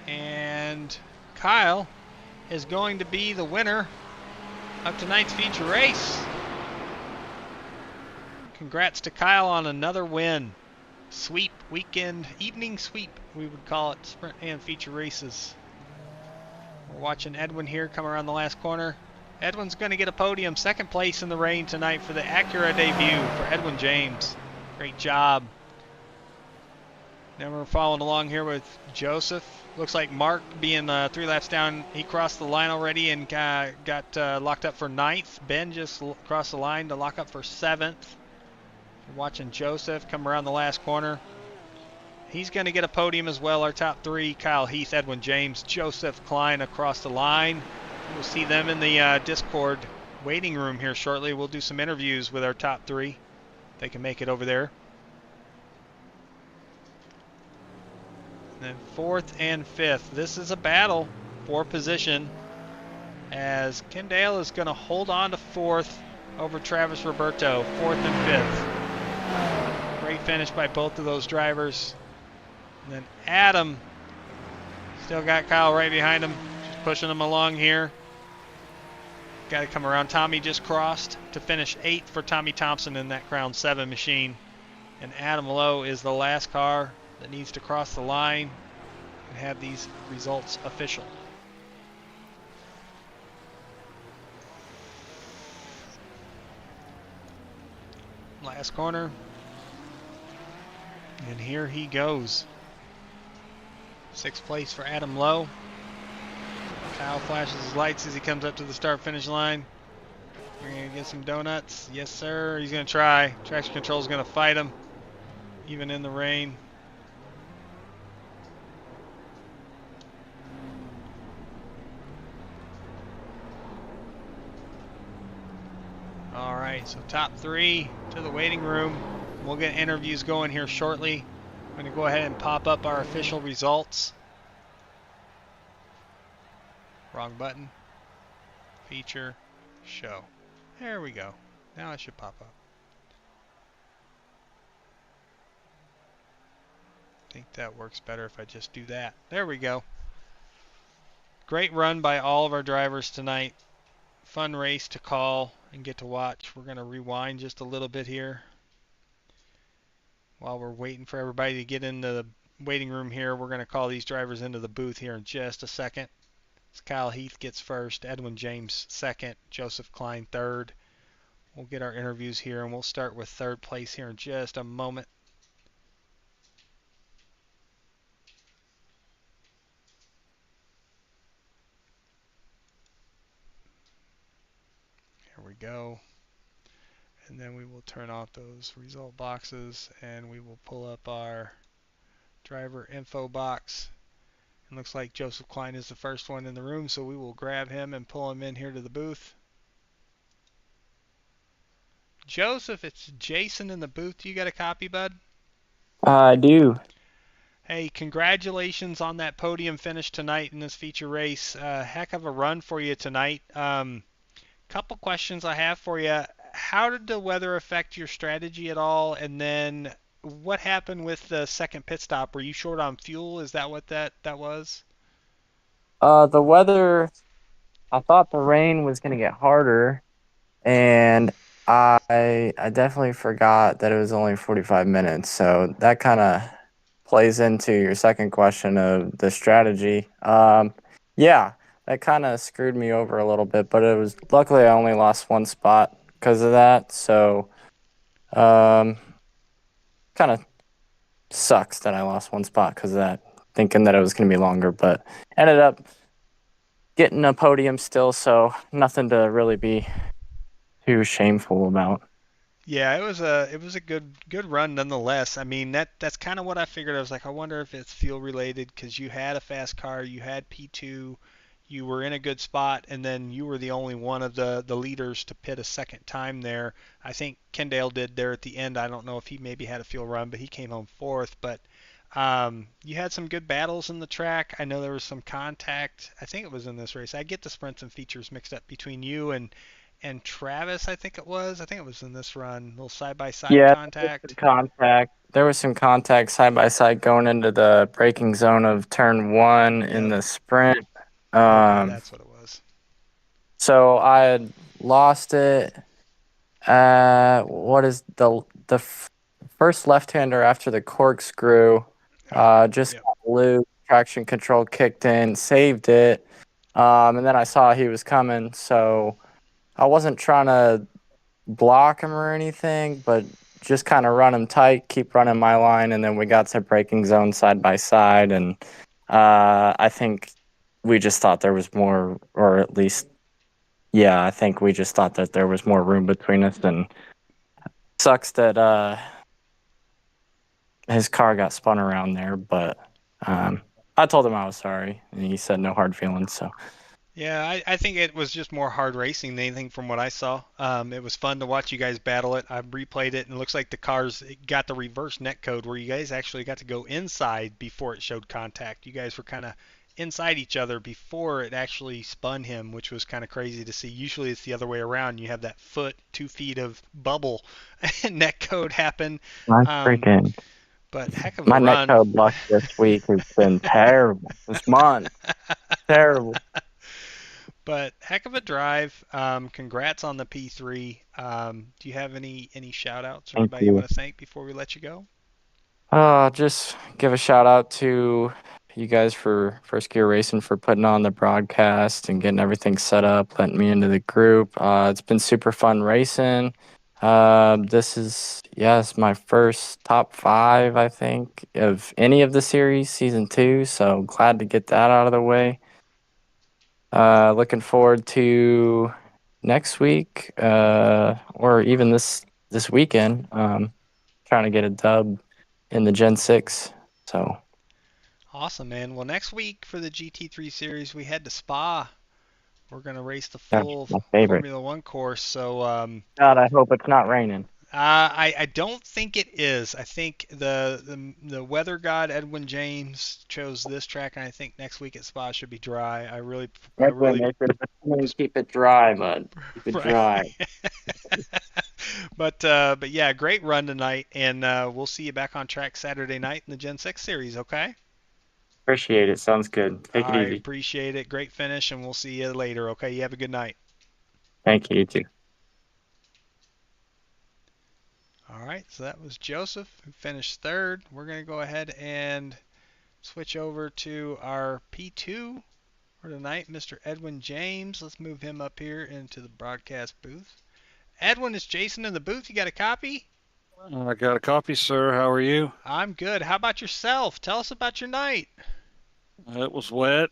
and Kyle is going to be the winner of tonight's feature race. Congrats to Kyle on another win. Sweep weekend, evening sweep, we would call it, sprint and feature races. We're watching Edwin here come around the last corner. Edwin's going to get a podium, 2nd place in the rain tonight for the Acura debut for Edwin James. Great job. Then we're following along here with Joseph. Looks like Mark, being 3 laps down, he crossed the line already and got locked up for 9th. Ben just crossed the line to lock up for 7th. We're watching Joseph come around the last corner. He's going to get a podium as well. Our top 3, Kyle Heath, Edwin James, Joseph Klein across the line. We'll see them in the Discord waiting room here shortly. We'll do some interviews with our top 3. They can make it over there. Then 4th and 5th. This is a battle for position, as Kendall is going to hold on to 4th over Travis Roberto. 4th and 5th. Great finish by both of those drivers. And then Adam still got Kyle right behind him, just pushing him along here. Got to come around. Tommy just crossed to finish 8th for Tommy Thompson in that Crown 7 machine. And Adam Lowe is the last car that needs to cross the line and have these results official. Last corner. And here he goes. 6th place for Adam Lowe. Kyle flashes his lights as he comes up to the start-finish line. We're going to get some donuts. Yes, sir. He's going to try. Traction control is going to fight him, even in the rain. All right, so top 3 to the waiting room. We'll get interviews going here shortly. I'm going to go ahead and pop up our official results. Wrong button. Feature, show. There we go. Now it should pop up. I think that works better if I just do that. There we go. Great run by all of our drivers tonight. Fun race to call and get to watch. We're going to rewind just a little bit here while we're waiting for everybody to get into the waiting room here. We're going to call these drivers into the booth here in just a second. So Kyle Heath gets first, Edwin James second, Joseph Klein third. We'll get our interviews here, and we'll start with 3rd place here in just a moment. Here we go. And then we will turn off those result boxes, and we will pull up our driver info box. It looks like Joseph Klein is the first one in the room, so we will grab him and pull him in here to the booth. Joseph, it's Jason in the booth. You got a copy, bud? I do. Hey, congratulations on that podium finish tonight in this feature race. Heck of a run for you tonight. Couple questions I have for you. How did the weather affect your strategy at all? And then what happened with the second pit stop? Were you short on fuel? Is that what that was? The weather, I thought the rain was gonna get harder, and I definitely forgot that it was only 45 minutes. So that kind of plays into your second question of the strategy. Yeah, that kind of screwed me over a little bit, but it was luckily I only lost one spot because of that. So um, kind of sucks that I lost one spot because of that, thinking that it was going to be longer, but ended up getting a podium still, so nothing to really be too shameful about. Yeah, it was a good run nonetheless. I mean, that's kind of what I figured. I was like, I wonder if it's fuel related because you had a fast car, you had P2, you were in a good spot, and then you were the only one of the leaders to pit a second time there. I think Kendall did there at the end. I don't know if he maybe had a fuel run, but he came home fourth. But you had some good battles in the track. I know there was some contact. I think it was in this race. I get the sprints and features mixed up between you and Travis, I think it was. I think it was in this run. Little side by side Yeah, there was some contact. contact. There was some contact side by side going into the braking zone of turn one in Yep. the sprint. Okay, Um, that's what it was. so I had lost it. What is the first left-hander after the corkscrew? Oh, Just yep. got loose, traction control kicked in, saved it. And then I saw he was coming, so I wasn't trying to block him or anything, but just kind of run him tight, keep running my line, and then we got to braking zone side by side, and I think we just thought there was more, or at least, yeah, I think we just thought that there was more room between us, and sucks that his car got spun around there, but I told him I was sorry, and he said no hard feelings, so. Yeah, I think it was just more hard racing than anything from what I saw. It was fun to watch you guys battle it. I replayed it, and it looks like the cars got the reverse net code where you guys actually got to go inside before it showed contact. You guys were kind of inside each other before it actually spun him, which was kind of crazy to see. Usually it's the other way around. You have that foot, 2 feet of bubble net code happen. My Um, freaking but heck of a my run. netcode luck this week has been terrible. This month, terrible. But heck of a drive. Congrats on the P3. Do you have any shout outs or Thank anybody you you. want to thank before we let you go? Just give a shout out to you guys for First Gear Racing for putting on the broadcast and getting everything set up, letting me into the group. It's been super fun racing. This is, yes, my first top five, I think, of any of the series, season two. So glad to get that out of the way. Looking forward to next week, or even this weekend. Trying to get a dub in the Gen 6. So Awesome, man. Well, next week for the GT3 series, we head to Spa. We're going to race the that's full my favorite. Formula One course. So God, I hope it's not raining. I don't think it is. I think the weather god Edwin James chose this track, and I think next week at Spa should be dry. Edwin, if it's keep it dry, bud. Keep it right. dry. But yeah, great run tonight, and we'll see you back on track Saturday night in the Gen 6 series. Okay. Appreciate it. Sounds good. Take it I easy. appreciate it. Great finish, and we'll see you later. Okay. You have a good night. Thank you, you too. All right. So that was Joseph who finished third. We're gonna go ahead and switch over to our P2 for tonight, Mr. Edwin James. Let's move him up here into the broadcast booth. Edwin, is Jason in the booth? You got a copy? I got a copy, sir. How are you? I'm good. How about yourself? Tell us about your night. It was wet,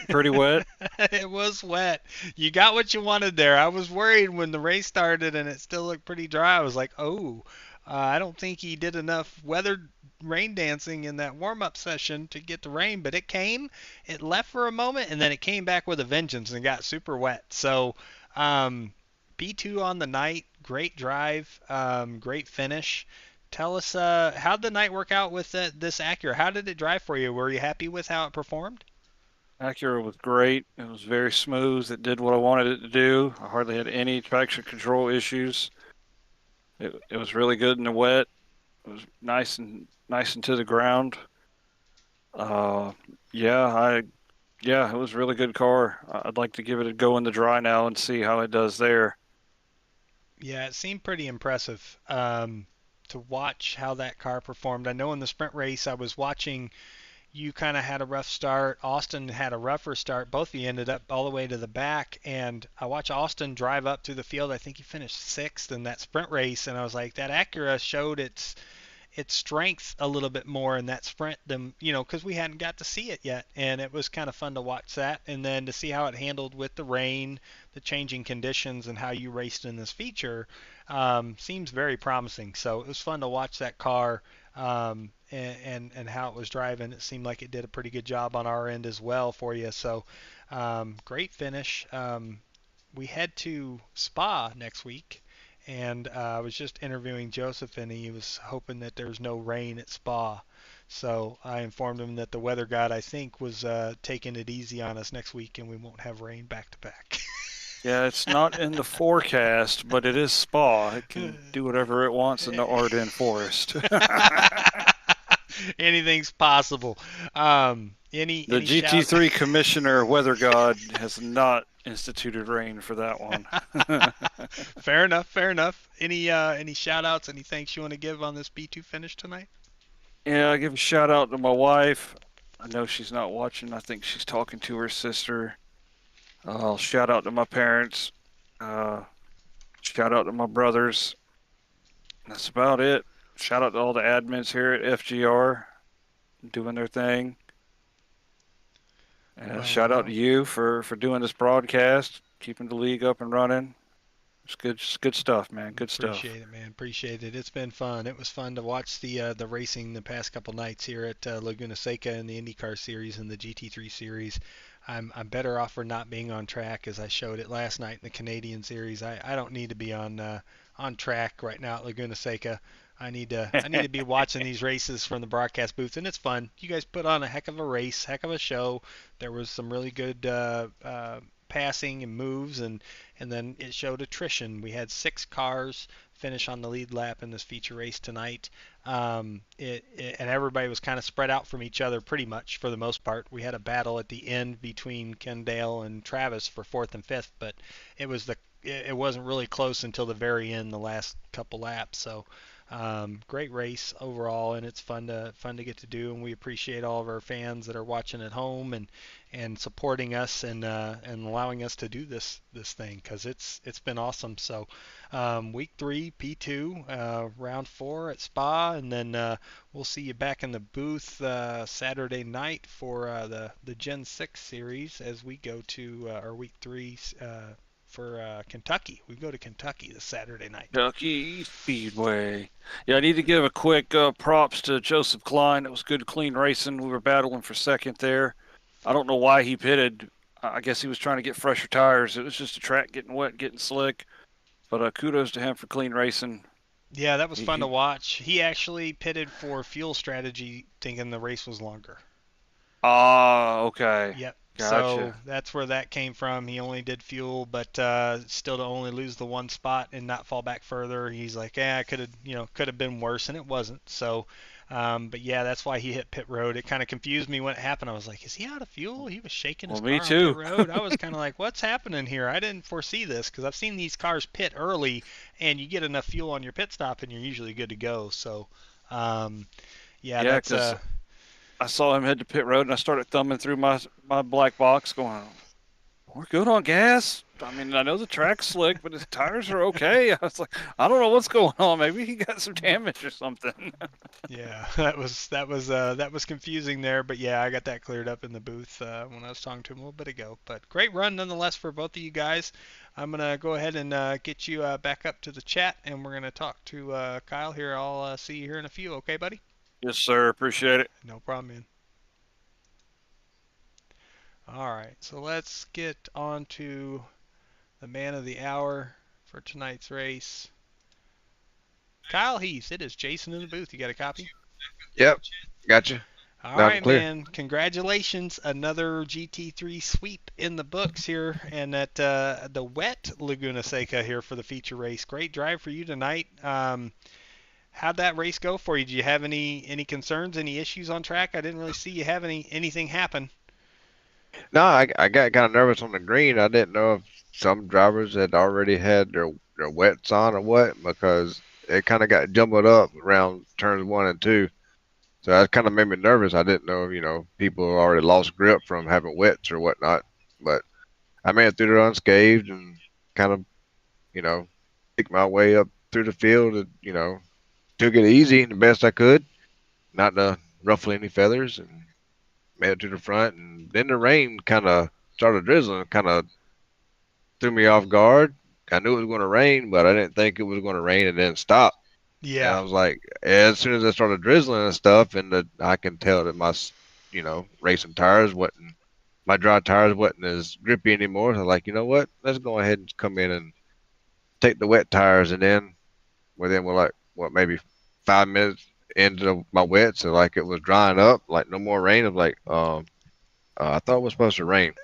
pretty wet. It was wet. You got what you wanted there. I was worried when the race started and it still looked pretty dry. I was like, oh, I don't think he did enough weather rain dancing in that warm up session to get the rain, but it came, it left for a moment, and then it came back with a vengeance and got super wet. So, P2 on the night, great drive, great finish. Tell us, how'd the night work out with this Acura? How did it drive for you? Were you happy with how it performed? Acura was great. It was very smooth. It did what I wanted it to do. I hardly had any traction control issues. It was really good in the wet. It was nice and to the ground. Uh, yeah, I Yeah, it was a really good car. I'd like to give it a go in the dry now and see how it does there. Yeah, it seemed pretty impressive to watch how that car performed. I know in the sprint race I was watching you kind of had a rough start. Austin had a rougher start. Both of you ended up all the way to the back, and I watched Austin drive up through the field. I think he finished sixth in that sprint race, and I was like, that Acura showed its strength a little bit more in that sprint than because we hadn't got to see it yet, and it was kind of fun to watch that, and then to see how it handled with the rain, the changing conditions, and how you raced in this feature seems very promising. So it was fun to watch that car and how it was driving. It seemed like it did a pretty good job on our end as well for you. So great finish. We head to Spa next week, and I was just interviewing Joseph, and he was hoping that there's no rain at Spa. So I informed him that the weather god, I think, was taking it easy on us next week, and we won't have rain back to back. Yeah, it's not in the forecast, but it is Spa. It can do whatever it wants in the Ardennes forest. Anything's possible. Any GT3 commissioner, weather god, has not instituted rain for that one. Fair enough. Fair enough. Any shout outs? Any thanks you want to give on this B2 finish tonight? Yeah, I give a shout out to my wife. I know she's not watching. I think she's talking to her sister. I'll shout out to my parents. Shout out to my brothers. That's about it. Shout out to all the admins here at FGR doing their thing. And shout out to you for doing this broadcast, keeping the league up and running. It's good stuff, man. Good stuff. Appreciate it, man. Appreciate it. It's been fun. It was fun to watch the racing the past couple nights here at Laguna Seca in the IndyCar series and the GT3 series. I'm better off for not being on track, as I showed it last night in the Canadian series. I don't need to be on track right now at Laguna Seca. I need to be watching these races from the broadcast booth, and it's fun. You guys put on a heck of a race, heck of a show. There was some really good passing and moves, and then it showed attrition. We had 6 cars finish on the lead lap in this feature race tonight. And everybody was kind of spread out from each other pretty much for the most part. We had a battle at the end between Kendall and Travis for 4th and 5th, but it wasn't really close until the very end, the last couple laps. So great race overall, and it's fun to get to do, and we appreciate all of our fans that are watching at home and supporting us and allowing us to do this thing, because it's been awesome. So week 3 P2 round 4 at Spa, and then we'll see you back in the booth Saturday night for the Gen 6 series as we go to our week 3 for Kentucky. We go to Kentucky this Saturday night. Kentucky Speedway. Yeah, I need to give a quick props to Joseph Klein. It was good, clean racing. We were battling for second there. I don't know why he pitted. I guess he was trying to get fresher tires. It was just a track getting wet, getting slick. But kudos to him for clean racing. Yeah, that was fun to watch. He actually pitted for fuel strategy, thinking the race was longer. Ah, okay. Yep. Gotcha. So that's where that came from. He only did fuel, but still to only lose the one spot and not fall back further. He's like, I could have been worse, and it wasn't. So, but yeah, that's why he hit pit road. It kind of confused me when it happened. I was like, is he out of fuel? He was shaking his car on pit road. I was kind of like, what's happening here? I didn't foresee this, because I've seen these cars pit early, and you get enough fuel on your pit stop, and you're usually good to go. So, yeah, that's. I saw him head to pit road, and I started thumbing through my black box going, we're good on gas. I mean, I know the track's slick, but his tires are okay. I was like, I don't know what's going on. Maybe he got some damage or something. Yeah, that was confusing there, but yeah, I got that cleared up in the booth when I was talking to him a little bit ago. But great run nonetheless for both of you guys. I'm gonna go ahead and get you back up to the chat, and we're gonna talk to Kyle here. I'll see you here in a few. Okay, buddy? Yes, sir. Appreciate it. No problem, man. All right, so let's get on to the man of the hour for tonight's race. Kyle Heath, it is Jason in the booth. You got a copy? Yep, gotcha. All right, man. Congratulations. Another GT3 sweep in the books here, and at the wet Laguna Seca here for the feature race. Great drive for you tonight. How'd that race go for you? Do you have any concerns, any issues on track? I didn't really see you have anything happen. No, I got kind of nervous on the green. I didn't know if some drivers had already had their wets on or what, because it kind of got jumbled up around turns 1 and 2. So that kind of made me nervous. I didn't know, people already lost grip from having wets or whatnot. But I made it through there unscathed and kind of, you know, picked my way up through the field and, took it easy the best I could, not to ruffle any feathers, and made it to the front. And then the rain kind of started drizzling, kind of threw me off guard. I knew it was going to rain, but I didn't think it was going to rain and then stop. And Yeah. I was like, as soon as it started drizzling and stuff, and I can tell that my racing tires wasn't, my dry tires wasn't as grippy anymore. So I was like, you know what? Let's go ahead and come in and take the wet tires. And then we're like, what, maybe 5 minutes into my wet, so like it was drying up, like no more rain. I was like, I thought it was supposed to rain.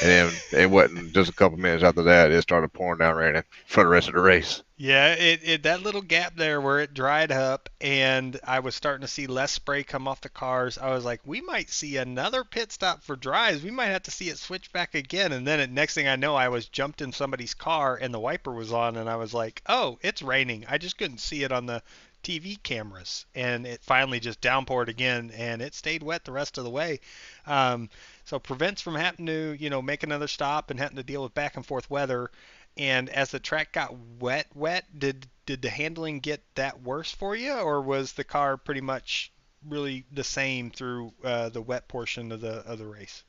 And then it wasn't just a couple minutes after that, it started pouring down raining for the rest of the race. Yeah, it that little gap there where it dried up and I was starting to see less spray come off the cars. I was like, we might see another pit stop for dries. We might have to see it switch back again. And then next thing I know, I was jumped in somebody's car and the wiper was on, and I was like, oh, it's raining. I just couldn't see it on the TV cameras, and it finally just downpoured again, and it stayed wet the rest of the way. Um, so prevents from having to, make another stop and having to deal with back and forth weather. And as the track got wet, did the handling get that worse for you, or was the car pretty much really the same through the wet portion of the race?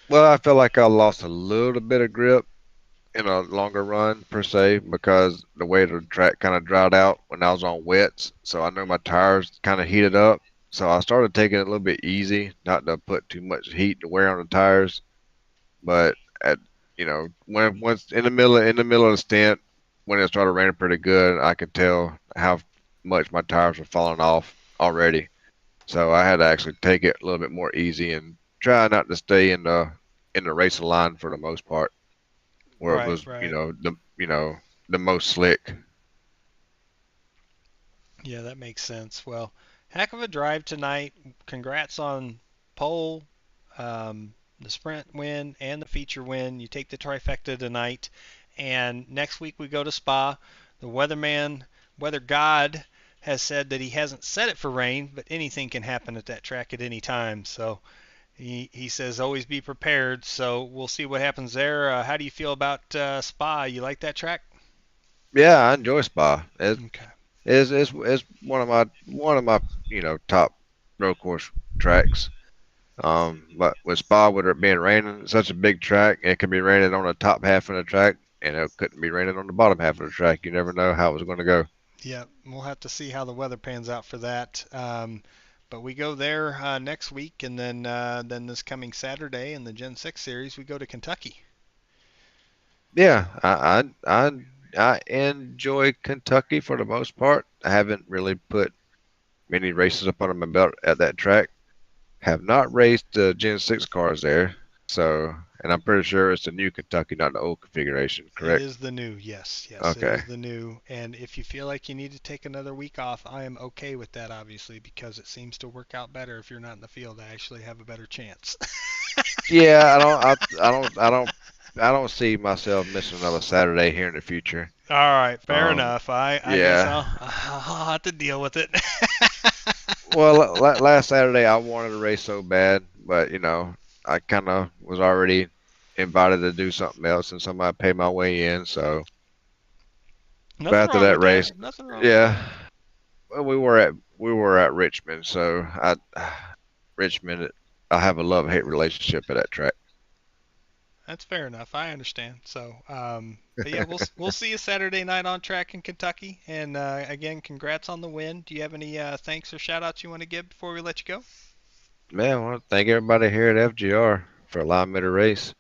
Well, I feel like I lost a little bit of grip in a longer run per se, because the way the track kind of dried out when I was on wets. So I know my tires kind of heated up. So I started taking it a little bit easy, not to put too much heat to wear on the tires. But at when once in the middle of the stint, when it started raining pretty good, I could tell how much my tires were falling off already. So I had to actually take it a little bit more easy and try not to stay in the racing line for the most part, where it Right, was right. the most slick. Yeah, that makes sense. Well, heck of a drive tonight. Congrats on pole, the sprint win, and the feature win. You take the trifecta tonight. And next week we go to Spa. The weatherman, weather god, has said that he hasn't set it for rain, but anything can happen at that track at any time. So he says always be prepared. So we'll see what happens there. How do you feel about Spa? You like that track? Yeah, I enjoy Spa. Okay. It's one of my top road course tracks. But with Spa, with it being raining, it's such a big track, it could be raining on the top half of the track, and it couldn't be raining on the bottom half of the track. You never know how it was going to go. Yeah, we'll have to see how the weather pans out for that. But we go there next week, and then this coming Saturday in the Gen 6 series, we go to Kentucky. Yeah, I enjoy Kentucky for the most part. I haven't really put many races up under my belt at that track. Have not raced the Gen 6 cars there, so, and I'm pretty sure it's the new Kentucky, not the old configuration, It correct? is the new, yes, yes, it Okay. is the new. And if you feel like you need to take another week off, I am okay with that, obviously, because it seems to work out better if you're not in the field. I actually have a better chance. Yeah, I don't see myself missing another Saturday here in the future. All right, fair Um, enough. I guess yeah. I'll have to deal with it. Well, last Saturday I wanted to race so bad, but I kind of was already invited to do something else, and somebody paid my way in. So, but Nothing after wrong that with race, that. Nothing wrong with that. yeah, well, we were at Richmond, so Richmond, I have a love hate relationship at that track. That's fair enough. I understand. So, but yeah, we'll see you Saturday night on track in Kentucky. And again, congrats on the win. Do you have any thanks or shout outs you want to give before we let you go? Man, I want to thank everybody here at FGR for allowing me to race.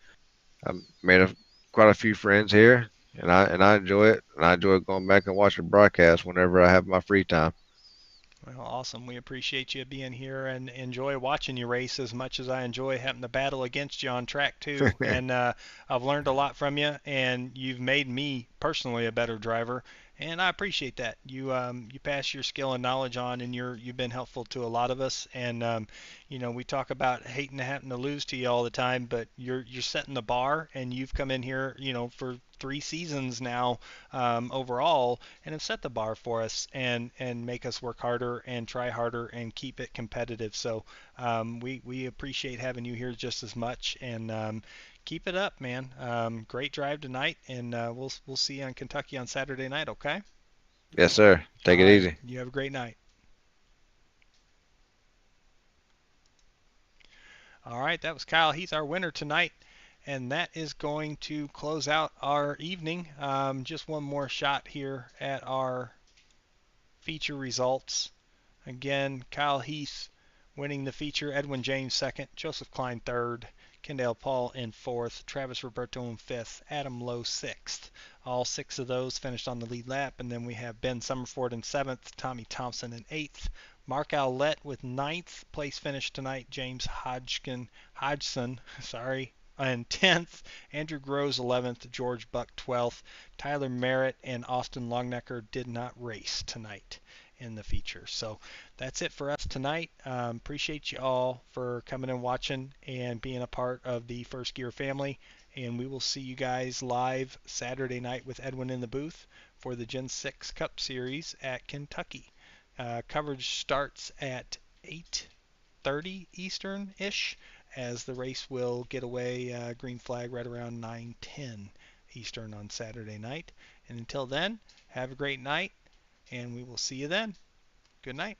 I made quite a few friends here, and I enjoy it. And I enjoy going back and watching broadcasts whenever I have my free time. Well, awesome. We appreciate you being here and enjoy watching you race as much as I enjoy having to battle against you on track too. And I've learned a lot from you, and you've made me personally a better driver. And I appreciate that. You pass your skill and knowledge on, and you've been helpful to a lot of us. And we talk about hating to happen to lose to you all the time, but you're setting the bar, and you've come in here, for 3 seasons now overall, and have set the bar for us, and make us work harder and try harder and keep it competitive. So we appreciate having you here just as much, and keep it up, man. Great drive tonight, and we'll see you on Kentucky on Saturday night, okay? Yes, sir. Take All it right. easy. You have a great night. All right, that was Kyle. He's our winner tonight, and that is going to close out our evening. Just one more shot here at our feature results. Again, Kyle Heath winning the feature, Edwin James second, Joseph Klein third, Kendall Paul in fourth, Travis Roberto in fifth, Adam Lowe sixth. All 6 of those finished on the lead lap, and then we have Ben Summerford in seventh, Tommy Thompson in eighth, Mark Owlett with ninth place finish tonight, James Hodgson, in 10th, Andrew Groves 11th, George Buck 12th, Tyler Merritt and Austin Longnecker did not race tonight in the feature. So that's it for us tonight. Appreciate you all for coming and watching and being a part of the First Gear family. And we will see you guys live Saturday night with Edwin in the booth for the Gen 6 Cup Series at Kentucky. Coverage starts at 8:30 Eastern-ish, as the race will get away green flag right around 9:10 Eastern on Saturday night. And until then, have a great night, and we will see you then. Good night.